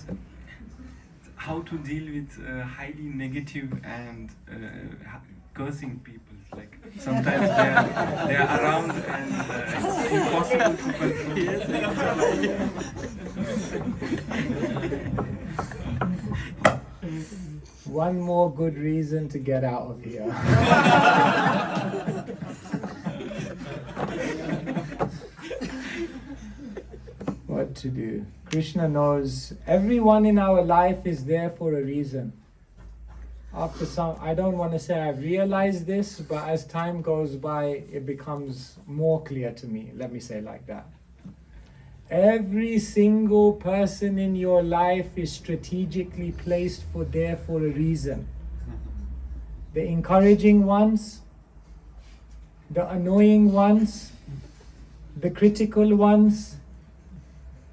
how to deal with highly negative and cursing people? Like sometimes they are around and it's impossible to control. One more good reason to get out of here. What to do? Krishna knows everyone in our life is there for a reason. After some, I don't want to say I've realized this, but as time goes by, it becomes more clear to me. Let me say it like that. Every single person in your life is strategically placed there for a reason. The encouraging ones, the annoying ones, the critical ones,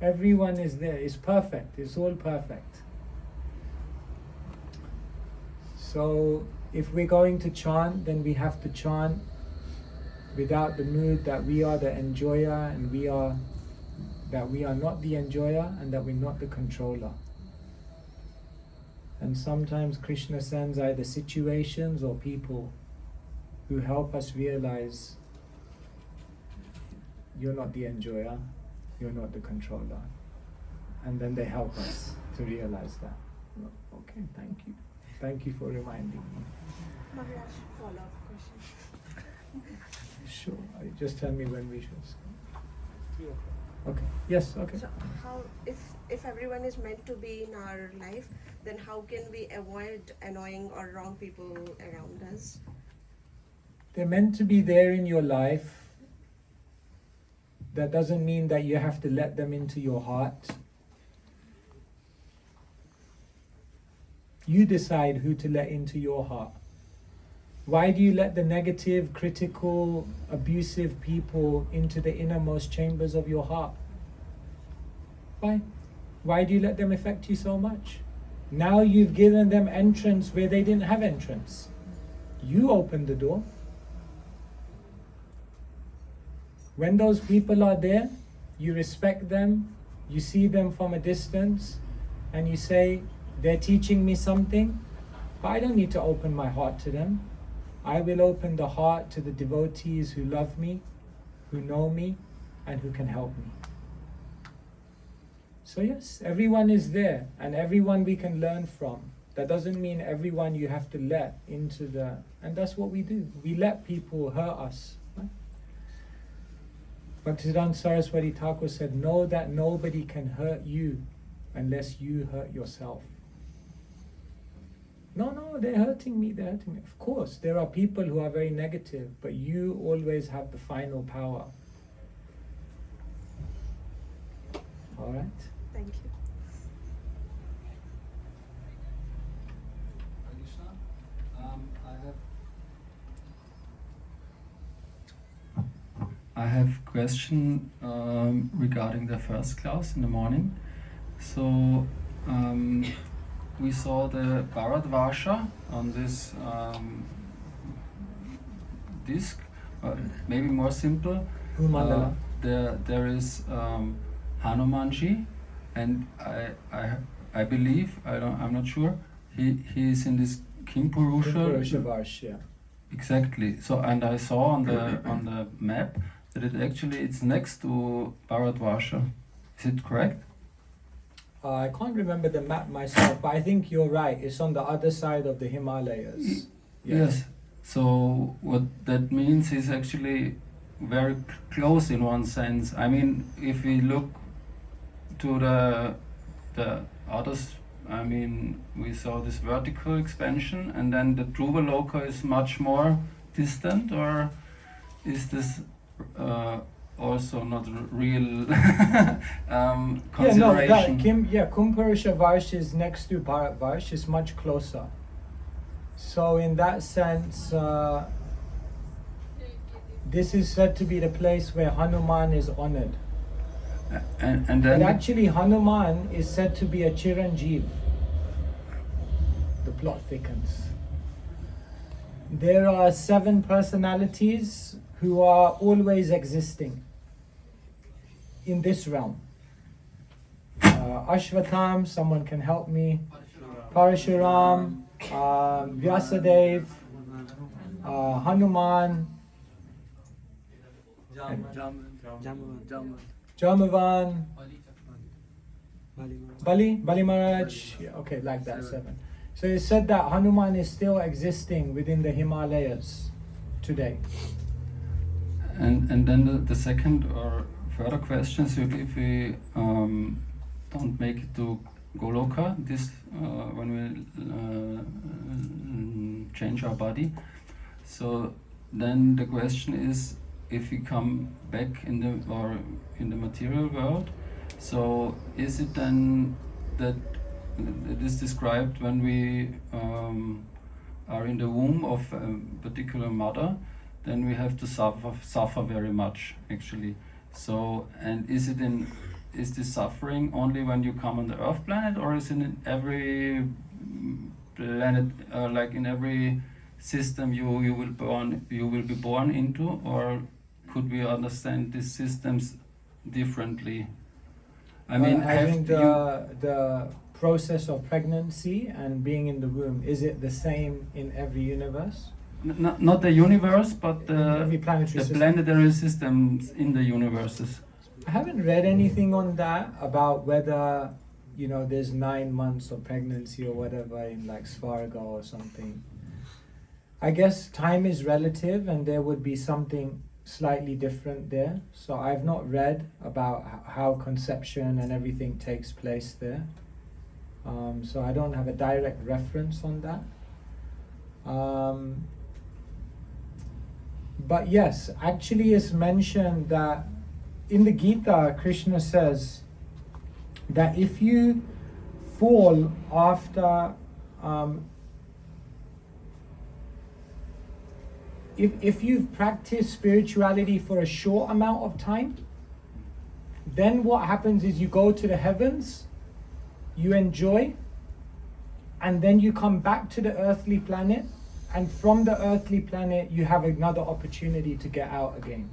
everyone is there. It's perfect. It's all perfect. So if we're going to chant, then we have to chant without the mood that we are the enjoyer and that we are not the enjoyer and that we're not the controller. And sometimes Krishna sends either situations or people who help us realize you're not the enjoyer, you're not the controller. And then they help us to realize that. Okay, thank you. Thank you for reminding me. Maharaj, follow-up question. Sure, just tell me when we should start. Okay, yes, okay. So how, if everyone is meant to be in our life, then how can we avoid annoying or wrong people around us? They're meant to be there in your life. That doesn't mean that you have to let them into your heart. You decide who to let into your heart. Why do you let the negative, critical, abusive people into the innermost chambers of your heart? Why? Why do you let them affect you so much? Now you've given them entrance where they didn't have entrance. You opened the door. When those people are there, you respect them, you see them from a distance, and you say, they're teaching me something, but I don't need to open my heart to them. I will open the heart to the devotees who love me, who know me, and who can help me. So yes, everyone is there, and everyone we can learn from. That doesn't mean everyone you have to let into the... And that's what we do. We let people hurt us. Right? Bhaktisiddhanta Saraswati Thakur said, know that nobody can hurt you unless you hurt yourself. No, they're hurting me, they're hurting me. Of course, there are people who are very negative, but you always have the final power. All right? Thank you. I have question regarding the first class in the morning. So we saw the Bharatvarsha on this disc. Maybe more simple. There is Hanumanji, and I believe I'm not sure. He is in this Kimpurusha Varsha. Exactly. So, and I saw on the map that it's next to Bharatvarsha. Is it correct? I can't remember the map myself, but I think you're right. It's on the other side of the Himalayas. Yes. So what that means is actually very close in one sense. I mean, if we look to the others, I mean, we saw this vertical expansion, and then the Dhruva is much more distant, or is this also not real consideration? Kumpurusha Varsh is next to Bharat Varsh, is much closer. So in that sense, this is said to be the place where Hanuman is honored. And then But actually Hanuman is said to be a Chiranjeev. The plot thickens. There are 7 personalities who are always existing in this realm. Ashvatham, someone can help me. Parashuram, Vyasadev, Hanuman, Jamavan, Bali Maharaj, okay, like that, 7. So it's said that Hanuman is still existing within the Himalayas today. And then the second or further question is, if we don't make it to Goloka, this when we change our body, so then the question is, if we come back in the material world, so is it then that it is described when we are in the womb of a particular mother, then we have to suffer very much actually. So, and is this suffering only when you come on the Earth planet, or is it in every planet, like in every system you will be born into, or could we understand these systems differently? I mean, I think the process of pregnancy and being in the womb, is it the same in every universe? Not the universe, but every planetary system. Planetary systems in the universes. I haven't read anything on that about whether, there's 9 months of pregnancy or whatever in like Svarga or something. I guess time is relative and there would be something slightly different there. So I've not read about how conception and everything takes place there. So I don't have a direct reference on that. But yes, actually it's mentioned that in the Gita, Krishna says that if you fall after, if you've practiced spirituality for a short amount of time, then what happens is you go to the heavens, you enjoy, and then you come back to the earthly planet, and from the earthly planet you have another opportunity to get out again.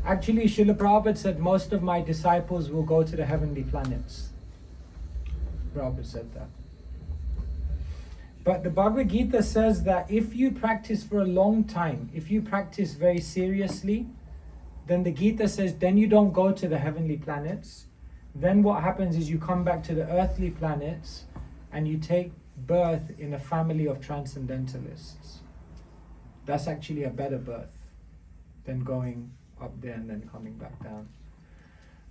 Actually, Srila Prabhupada said most of my disciples will go to the heavenly planets. Prabhupada said that. But the Bhagavad Gita says that if you practice for a long time, if you practice very seriously, then the Gita says then you don't go to the heavenly planets. Then what happens is you come back to the earthly planets and you take birth in a family of transcendentalists. That's actually a better birth than going up there and then coming back down.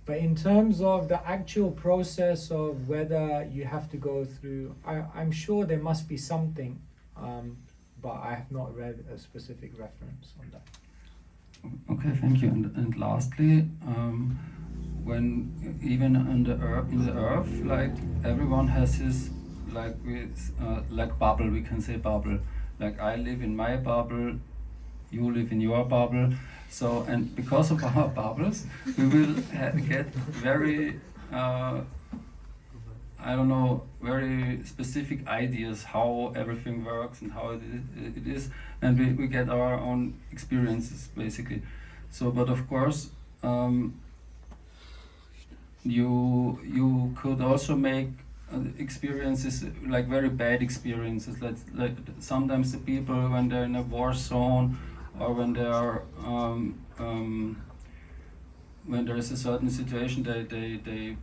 But in terms of the actual process of whether you have to go through, I'm sure there must be something, but I have not read a specific reference on that. Okay, thank you. And lastly, when even in the earth, like everyone has his like bubble, we can say bubble. Like I live in my bubble, you live in your bubble. So, and because of our bubbles, we will get very, very specific ideas how everything works and how it is, and we get our own experiences basically. So, but of course, you could also make experiences like very bad experiences. Like sometimes the people when they're in a war zone, or when they are when there is a certain situation they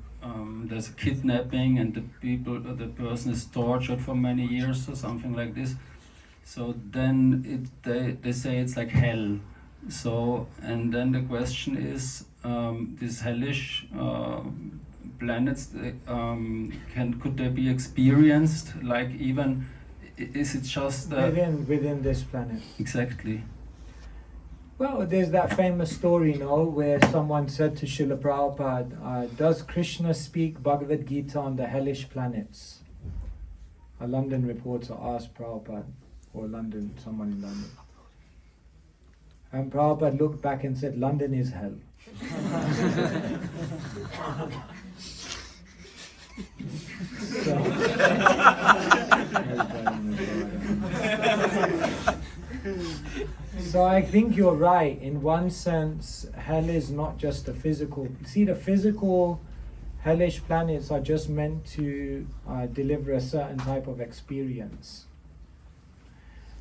there's a kidnapping and the person is tortured for many years or something like this. So then they say it's like hell. So, and then the question is, these hellish planets, could they be experienced? Like even, is it just within this planet? Exactly. Well, there's that famous story, where someone said to Srila Prabhupada, does Krishna speak Bhagavad Gita on the hellish planets? A London reporter asked Prabhupada, or someone in London. And Prabhupada looked back and said, London is hell. So I think you're right. In one sense, hell is not just a physical. See, the physical hellish planets are just meant to deliver a certain type of experience.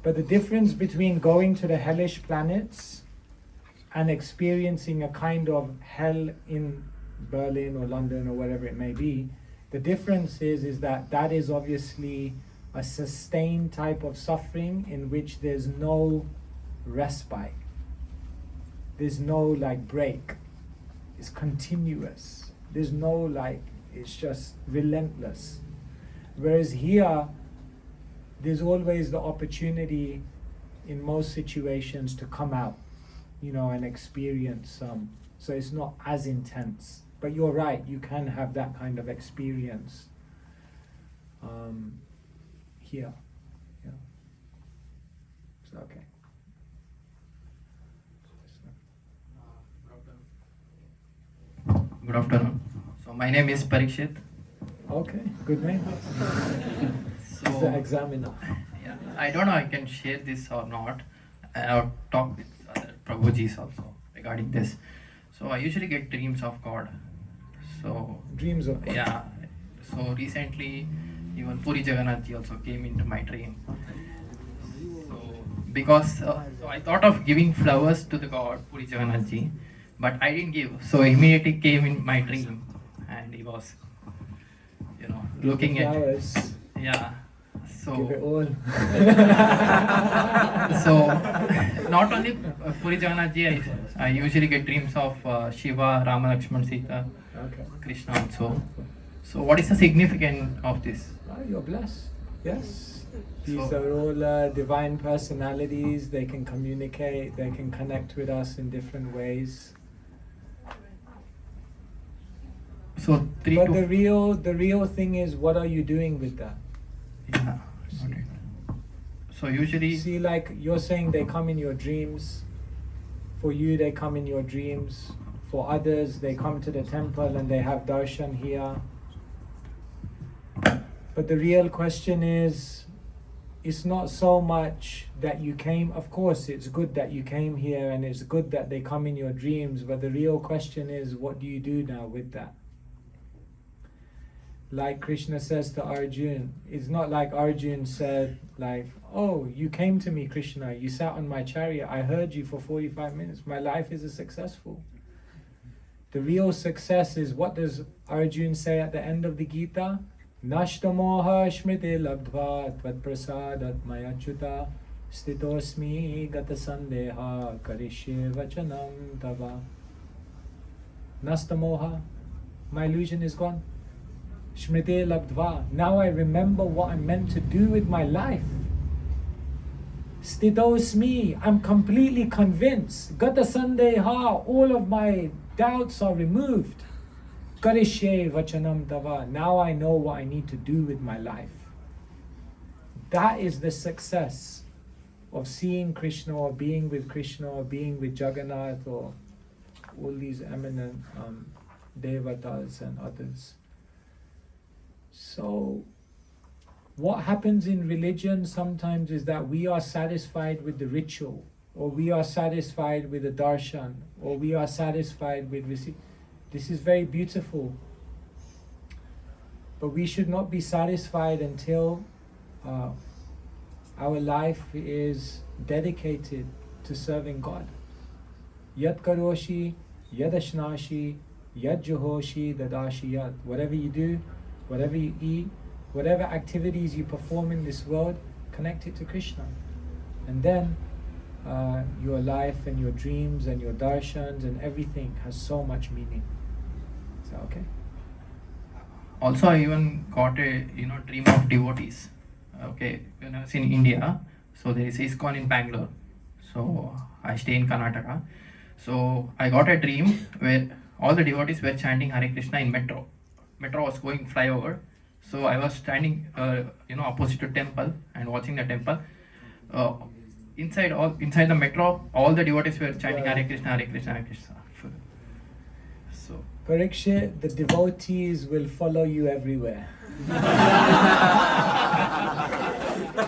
But the difference between going to the hellish planets and experiencing a kind of hell in Berlin or London or wherever it may be, the difference is that is obviously a sustained type of suffering in which there's no respite. There's no break. It's continuous. There's no it's just relentless. Whereas here, there's always the opportunity in most situations to come out, and experience some. So it's not as intense. But you're right, you can have that kind of experience here. Yeah. So, okay. Good afternoon. So my name is Parikshit. Okay, good name. So He's the examiner. Yeah, I don't know I can share this or not. I'll talk with other Prabhujis also regarding this. So I usually get dreams of God. So dreams of God. Yeah. So recently, even Puri Jagannath ji also came into my dream. So because so I thought of giving flowers to the God Puri Jagannath ji, but I didn't give. So immediately came in my dream, and he was, looking at flowers. Yeah. So give it all. So not only Puri Jagannath ji, I usually get dreams of Shiva, Rama, Lakshman, Sita, Krishna also. So what is the significance of this? You're blessed. Yes. These are all divine personalities. They can communicate. They can connect with us in different ways. So but the real thing is, what are you doing with that? Yeah. Okay. So usually, see, you're saying they come in your dreams. For you, they come in your dreams. For others, they come to the temple and they have darshan here. But the real question is, it's not so much that you came. Of course, it's good that you came here and it's good that they come in your dreams. But the real question is, what do you do now with that? Like Krishna says to Arjun, it's not like Arjun said, oh, you came to me, Krishna, you sat on my chariot, I heard you for 45 minutes, my life is successful. The real success is, what does Arjun say at the end of the Gita? Nashtamoha smriti labdva tvad prasadat mayachyuta stitosmi gata sandeha karishye vachanam tava. Nastamoha, my illusion is gone. Smriti labdva, now I remember what I'm meant to do with my life. Stitosmi, I'm completely convinced. Gata sandeha, all of my doubts are removed. Karishye vachanam tava, now I know what I need to do with my life. That is the success of seeing Krishna or being with Krishna or being with Jagannath or all these eminent devatas and others. So, what happens in religion sometimes is that we are satisfied with the ritual, or we are satisfied with the darshan, or we are satisfied with receipt. This is very beautiful. But we should not be satisfied until our life is dedicated to serving God. Yat karoshi, yad ashnashi, Yad Juhoshi Dadashi Yad. Whatever you do, whatever you eat, whatever activities you perform in this world, connect it to Krishna. And then your life and your dreams and your darshans and everything has so much meaning. Is that okay? Also, I even got a dream of devotees. Okay, when I was in India, so there is ISKCON in Bangalore. So I stay in Karnataka. So I got a dream where all the devotees were chanting Hare Krishna in metro. Metro was going flyover. So I was standing, opposite to temple and watching the temple. Inside the metro, all the devotees were chanting Hare Krishna, Hare Krishna, Hare Krishna. So Parikshit, the devotees will follow you everywhere.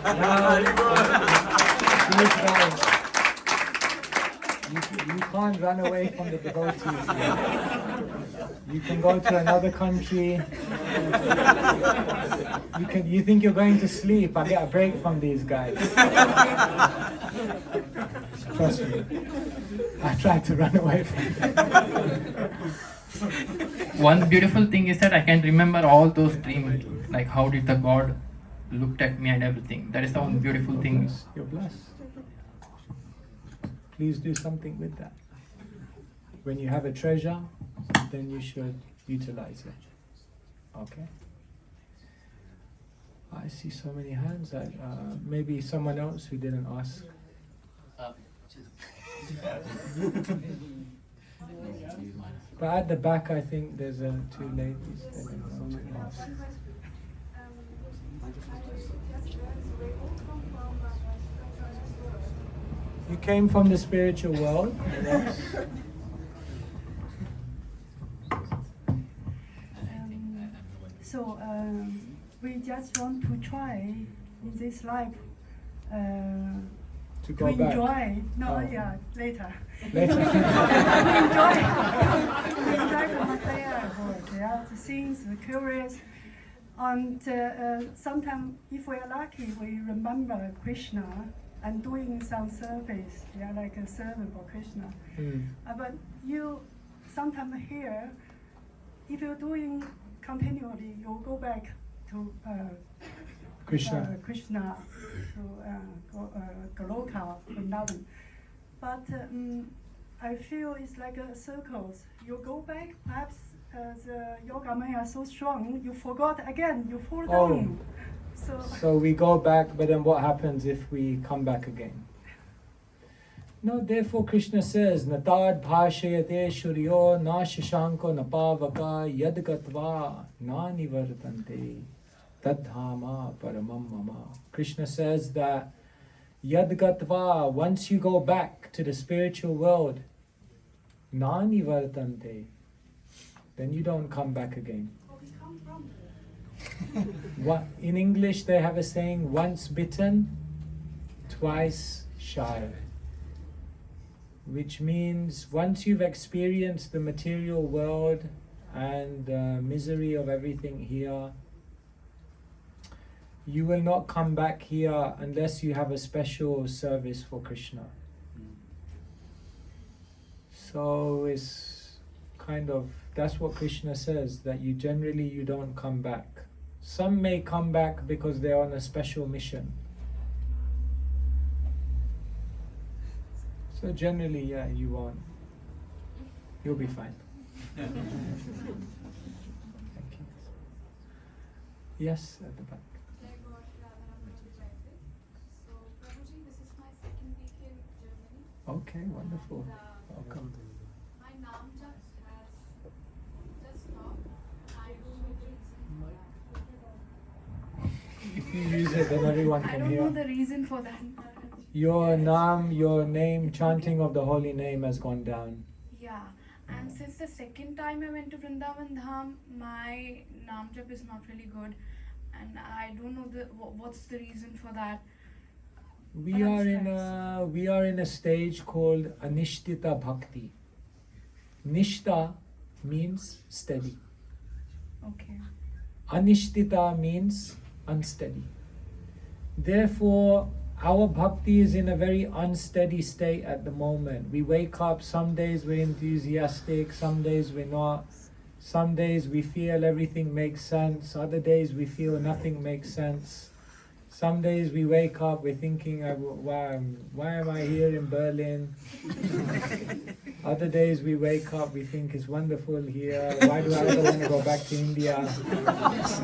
Now, these guys, you can't run away from the devotees here. You can go to another country. You think you're going to sleep. I get a break from these guys. Trust me. I tried to run away from them. one beautiful thing is that I can remember all those dreams, like how did the God looked at me and everything. That is the one beautiful thing. You're blessed. Please do something with that. When you have a treasure, then you should utilize it. Okay? I see so many hands. Maybe someone else who didn't ask. But at the back, I think there's two ladies. They didn't want to ask. You came from the spiritual world. Yes. So we just want to try in this life to go back. Enjoy. No, Oh. yeah, later. Later. to enjoy the material world, yeah, the things, the curious. And sometimes, if we are lucky, we remember Krishna and doing some service, yeah, like a servant for Krishna. But you sometimes here, if you're doing continually, you go back to Krishna. Krishna, to Goloka, Vrindavan. But I feel it's like a circles. You go back, perhaps the yoga maya is so strong, you forgot again, you fall down. So we go back, but then what happens if we come back again? No, therefore Krishna says, Natad bhashayate shuryo na shashanko napavaka yadgatva na nivartante tadhama paramam mama. Krishna says that yadgatva, once you go back to the spiritual world, na nivartante, then you don't come back again. What, in English they have a saying, once bitten, twice shy. Which means once you've experienced the material world and the misery of everything here, you will not come back here unless you have a special service for Krishna. So it's kind of, that's what Krishna says, that you don't come back. Some may come back because they're on a special mission. So generally, yeah, you won't. You'll be fine. Thank you. Yes, at the back. So, Prabhuji, this is my second week in Germany. Okay, wonderful. Welcome. My Naam Jap has just stopped. I don't know the reason for that. If you use it, then everyone I can don't hear. know the reason for that. Your naam, your name, chanting of the holy name has gone down. Yeah, and since the second time I went to Vrindavan Dham, my Naam Jap is not really good, and I don't know what's the reason for that. We are in a stage called Anishtita Bhakti. Nishta means steady. Okay. Anishtita means unsteady. Therefore, our bhakti is in a very unsteady state at the moment. We wake up, some days we're enthusiastic, some days we're not. Some days we feel everything makes sense, other days we feel nothing makes sense. Some days we wake up, we're thinking, why am I here in Berlin? Other days we wake up, we think it's wonderful here, why do I ever want to go back to India?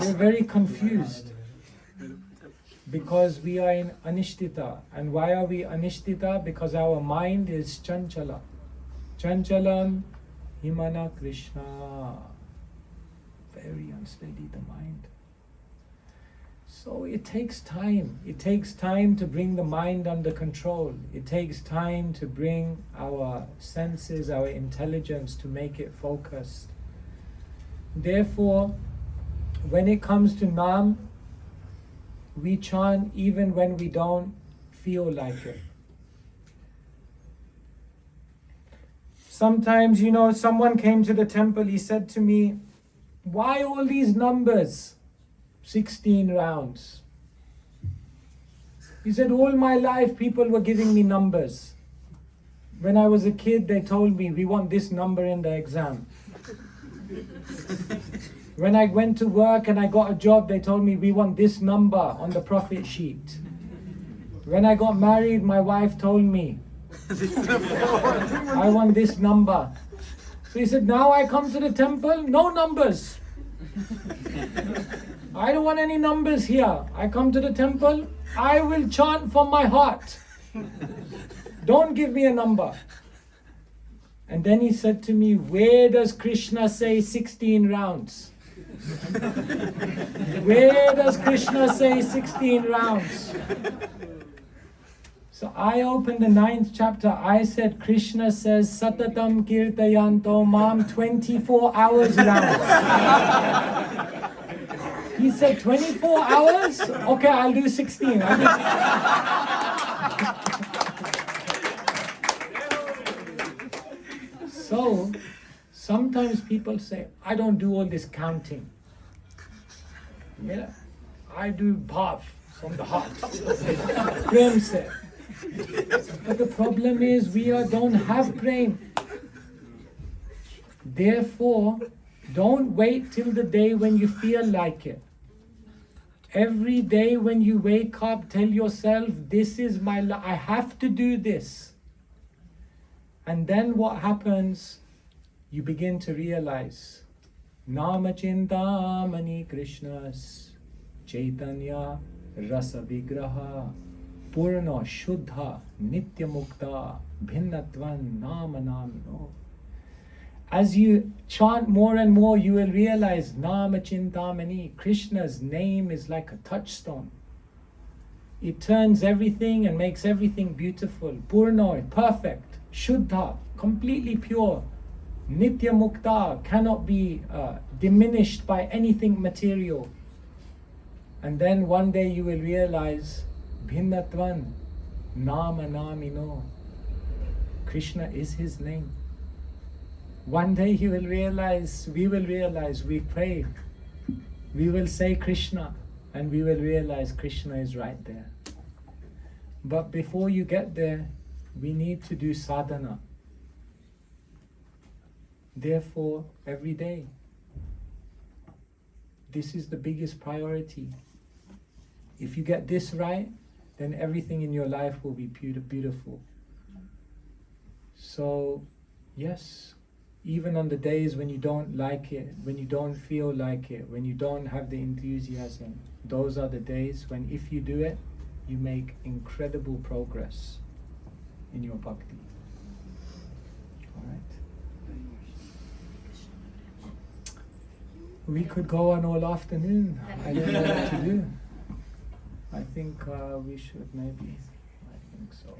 We're very confused because we are in anishtita. And why are we anishtita? Because our mind is chanchala. Chanchalam himana Krishna. Very unsteady, the mind. So it takes time. It takes time to bring the mind under control. It takes time to bring our senses, our intelligence, to make it focused. Therefore, when it comes to Nam, we chant even when we don't feel like it. Sometimes, someone came to the temple, he said to me, why all these numbers? 16 rounds. He said, all my life people were giving me numbers. When I was a kid, they told me, we want this number in the exam. When I went to work and I got a job, they told me, we want this number on the profit sheet. When I got married, my wife told me, I want this number. So he said, now I come to the temple, no numbers. I don't want any numbers here. I come to the temple, I will chant from my heart. Don't give me a number. And then he said to me, where does Krishna say 16 rounds? Where does Krishna say 16 rounds? So I opened the 9th chapter. I said, Krishna says, Satatam Kirtayanto Mam, 24 hours rounds. He said, 24 hours? Okay, I'll do 16. So, sometimes people say, I don't do all this counting. Yeah, I do bhav from the heart. Prem se. But the problem is we don't have prem. Therefore, don't wait till the day when you feel like it. Every day when you wake up, tell yourself, this is my life, I have to do this. And then what happens? You begin to realize, Nama Chintamani Krishnas Chaitanya Rasa Vigraha Purna Shuddha Nitya Mukta Bhinnatvan Nama Namino. As you chant more and more, you will realize Nama Chintamani, Krishna's name is like a touchstone. It turns everything and makes everything beautiful. Purna, perfect. Shuddha, completely pure. Nitya Mukta, cannot be diminished by anything material. And then one day you will realize, Bhinnatvan, Nama Namino. Krishna is his name. One day you will realize, we pray, we will say Krishna, and we will realize Krishna is right there. But before you get there, we need to do sadhana. Therefore, every day, this is the biggest priority. If you get this right, then everything in your life will be beautiful. So, yes, even on the days when you don't like it, when you don't feel like it, when you don't have the enthusiasm, those are the days when, if you do it, you make incredible progress in your bhakti. All right. We could go on all afternoon. I don't know what to do. I think we should maybe. I think so.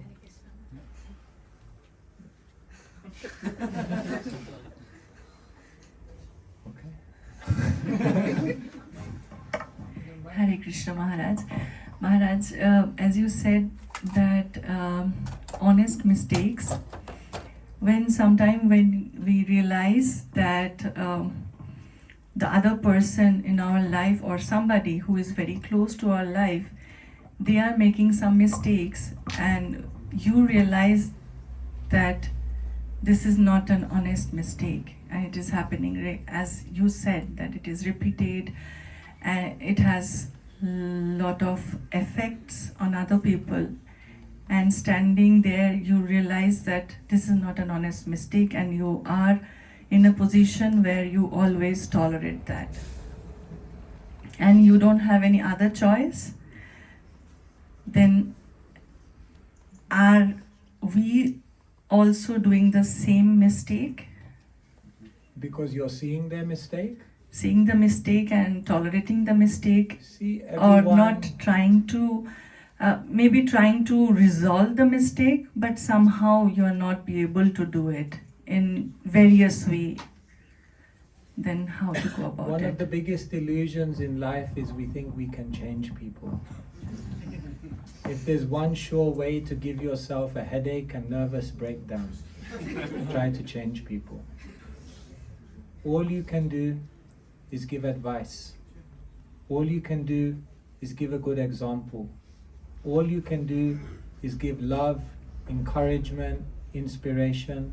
Okay. Hare Krishna Maharaj. Maharaj, as you said that honest mistakes, when we realize that the other person in our life or somebody who is very close to our life, they are making some mistakes and you realize that this is not an honest mistake and it is happening, as you said, that it is repeated and it has lot of effects on other people, and standing there you realize that this is not an honest mistake and you are in a position where you always tolerate that and you don't have any other choice, then are we also doing the same mistake? Because you're seeing their mistake? Seeing the mistake and tolerating the mistake, See, or everyone- not trying to, maybe trying to resolve the mistake, but somehow you are not be able to do it in various way. Then how to go about One it? of the biggest illusions in life is we think we can change people. If there's one sure way to give yourself a headache and nervous breakdown, try to change people. All you can do is give advice. All you can do is give a good example. All you can do is give love, encouragement, inspiration.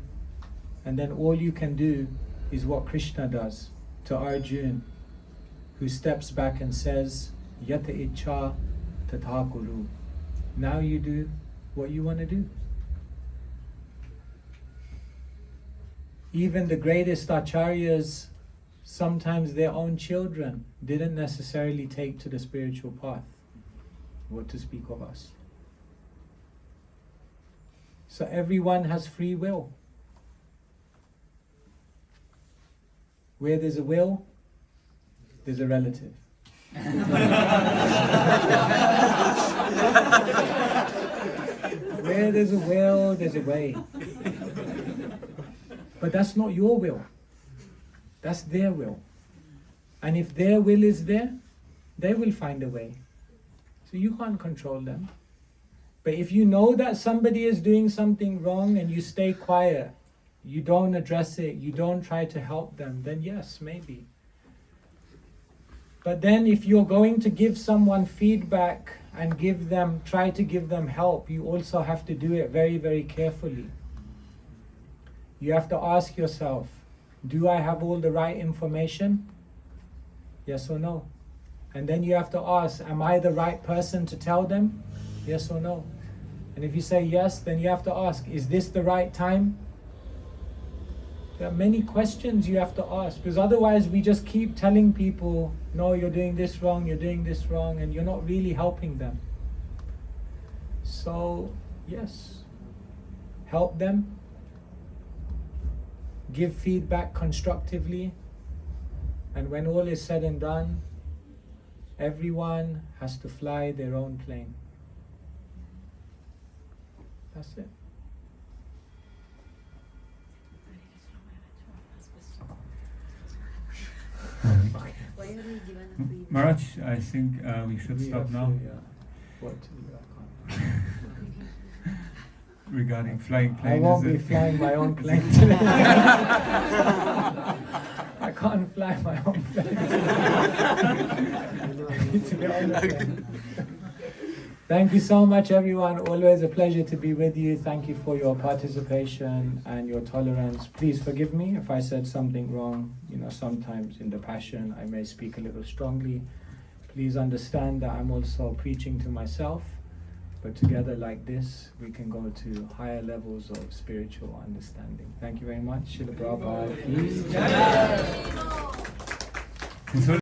And then all you can do is what Krishna does to Arjuna, who steps back and says, Yata Ichha Tatha Kuru. Now you do what you want to do. Even the greatest acharyas, sometimes their own children didn't necessarily take to the spiritual path. What to speak of us? So everyone has free will. Where there's a will, there's a relative. Where there's a will, there's a way. But that's not your will. That's their will. And if their will is there, they will find a way. So you can't control them. But if you know that somebody is doing something wrong and you stay quiet, you don't address it, you don't try to help them, then yes, maybe. But then if you're going to give someone feedback and try to give them help, you also have to do it very, very carefully. You have to ask yourself, do I have all the right information? Yes or no? And then you have to ask, am I the right person to tell them? Yes or no? And if you say yes, then you have to ask, is this the right time? There are many questions you have to ask, because otherwise we just keep telling people, no, you're doing this wrong, you're doing this wrong, and you're not really helping them. So, yes, help them, give feedback constructively, and when all is said and done, everyone has to fly their own plane. That's it. Maharaj, I think we should stop now. What? Regarding flying planes. I won't be flying my own plane today. I can't fly my own plane today. I need to get on the plane. Thank you so much, everyone. Always a pleasure to be with you. Thank you for your participation and your tolerance. Please forgive me if I said something wrong. Sometimes in the passion I may speak a little strongly. Please understand that I'm also preaching to myself, but together like this, we can go to higher levels of spiritual understanding. Thank you very much. Srila Prabhupada. Peace.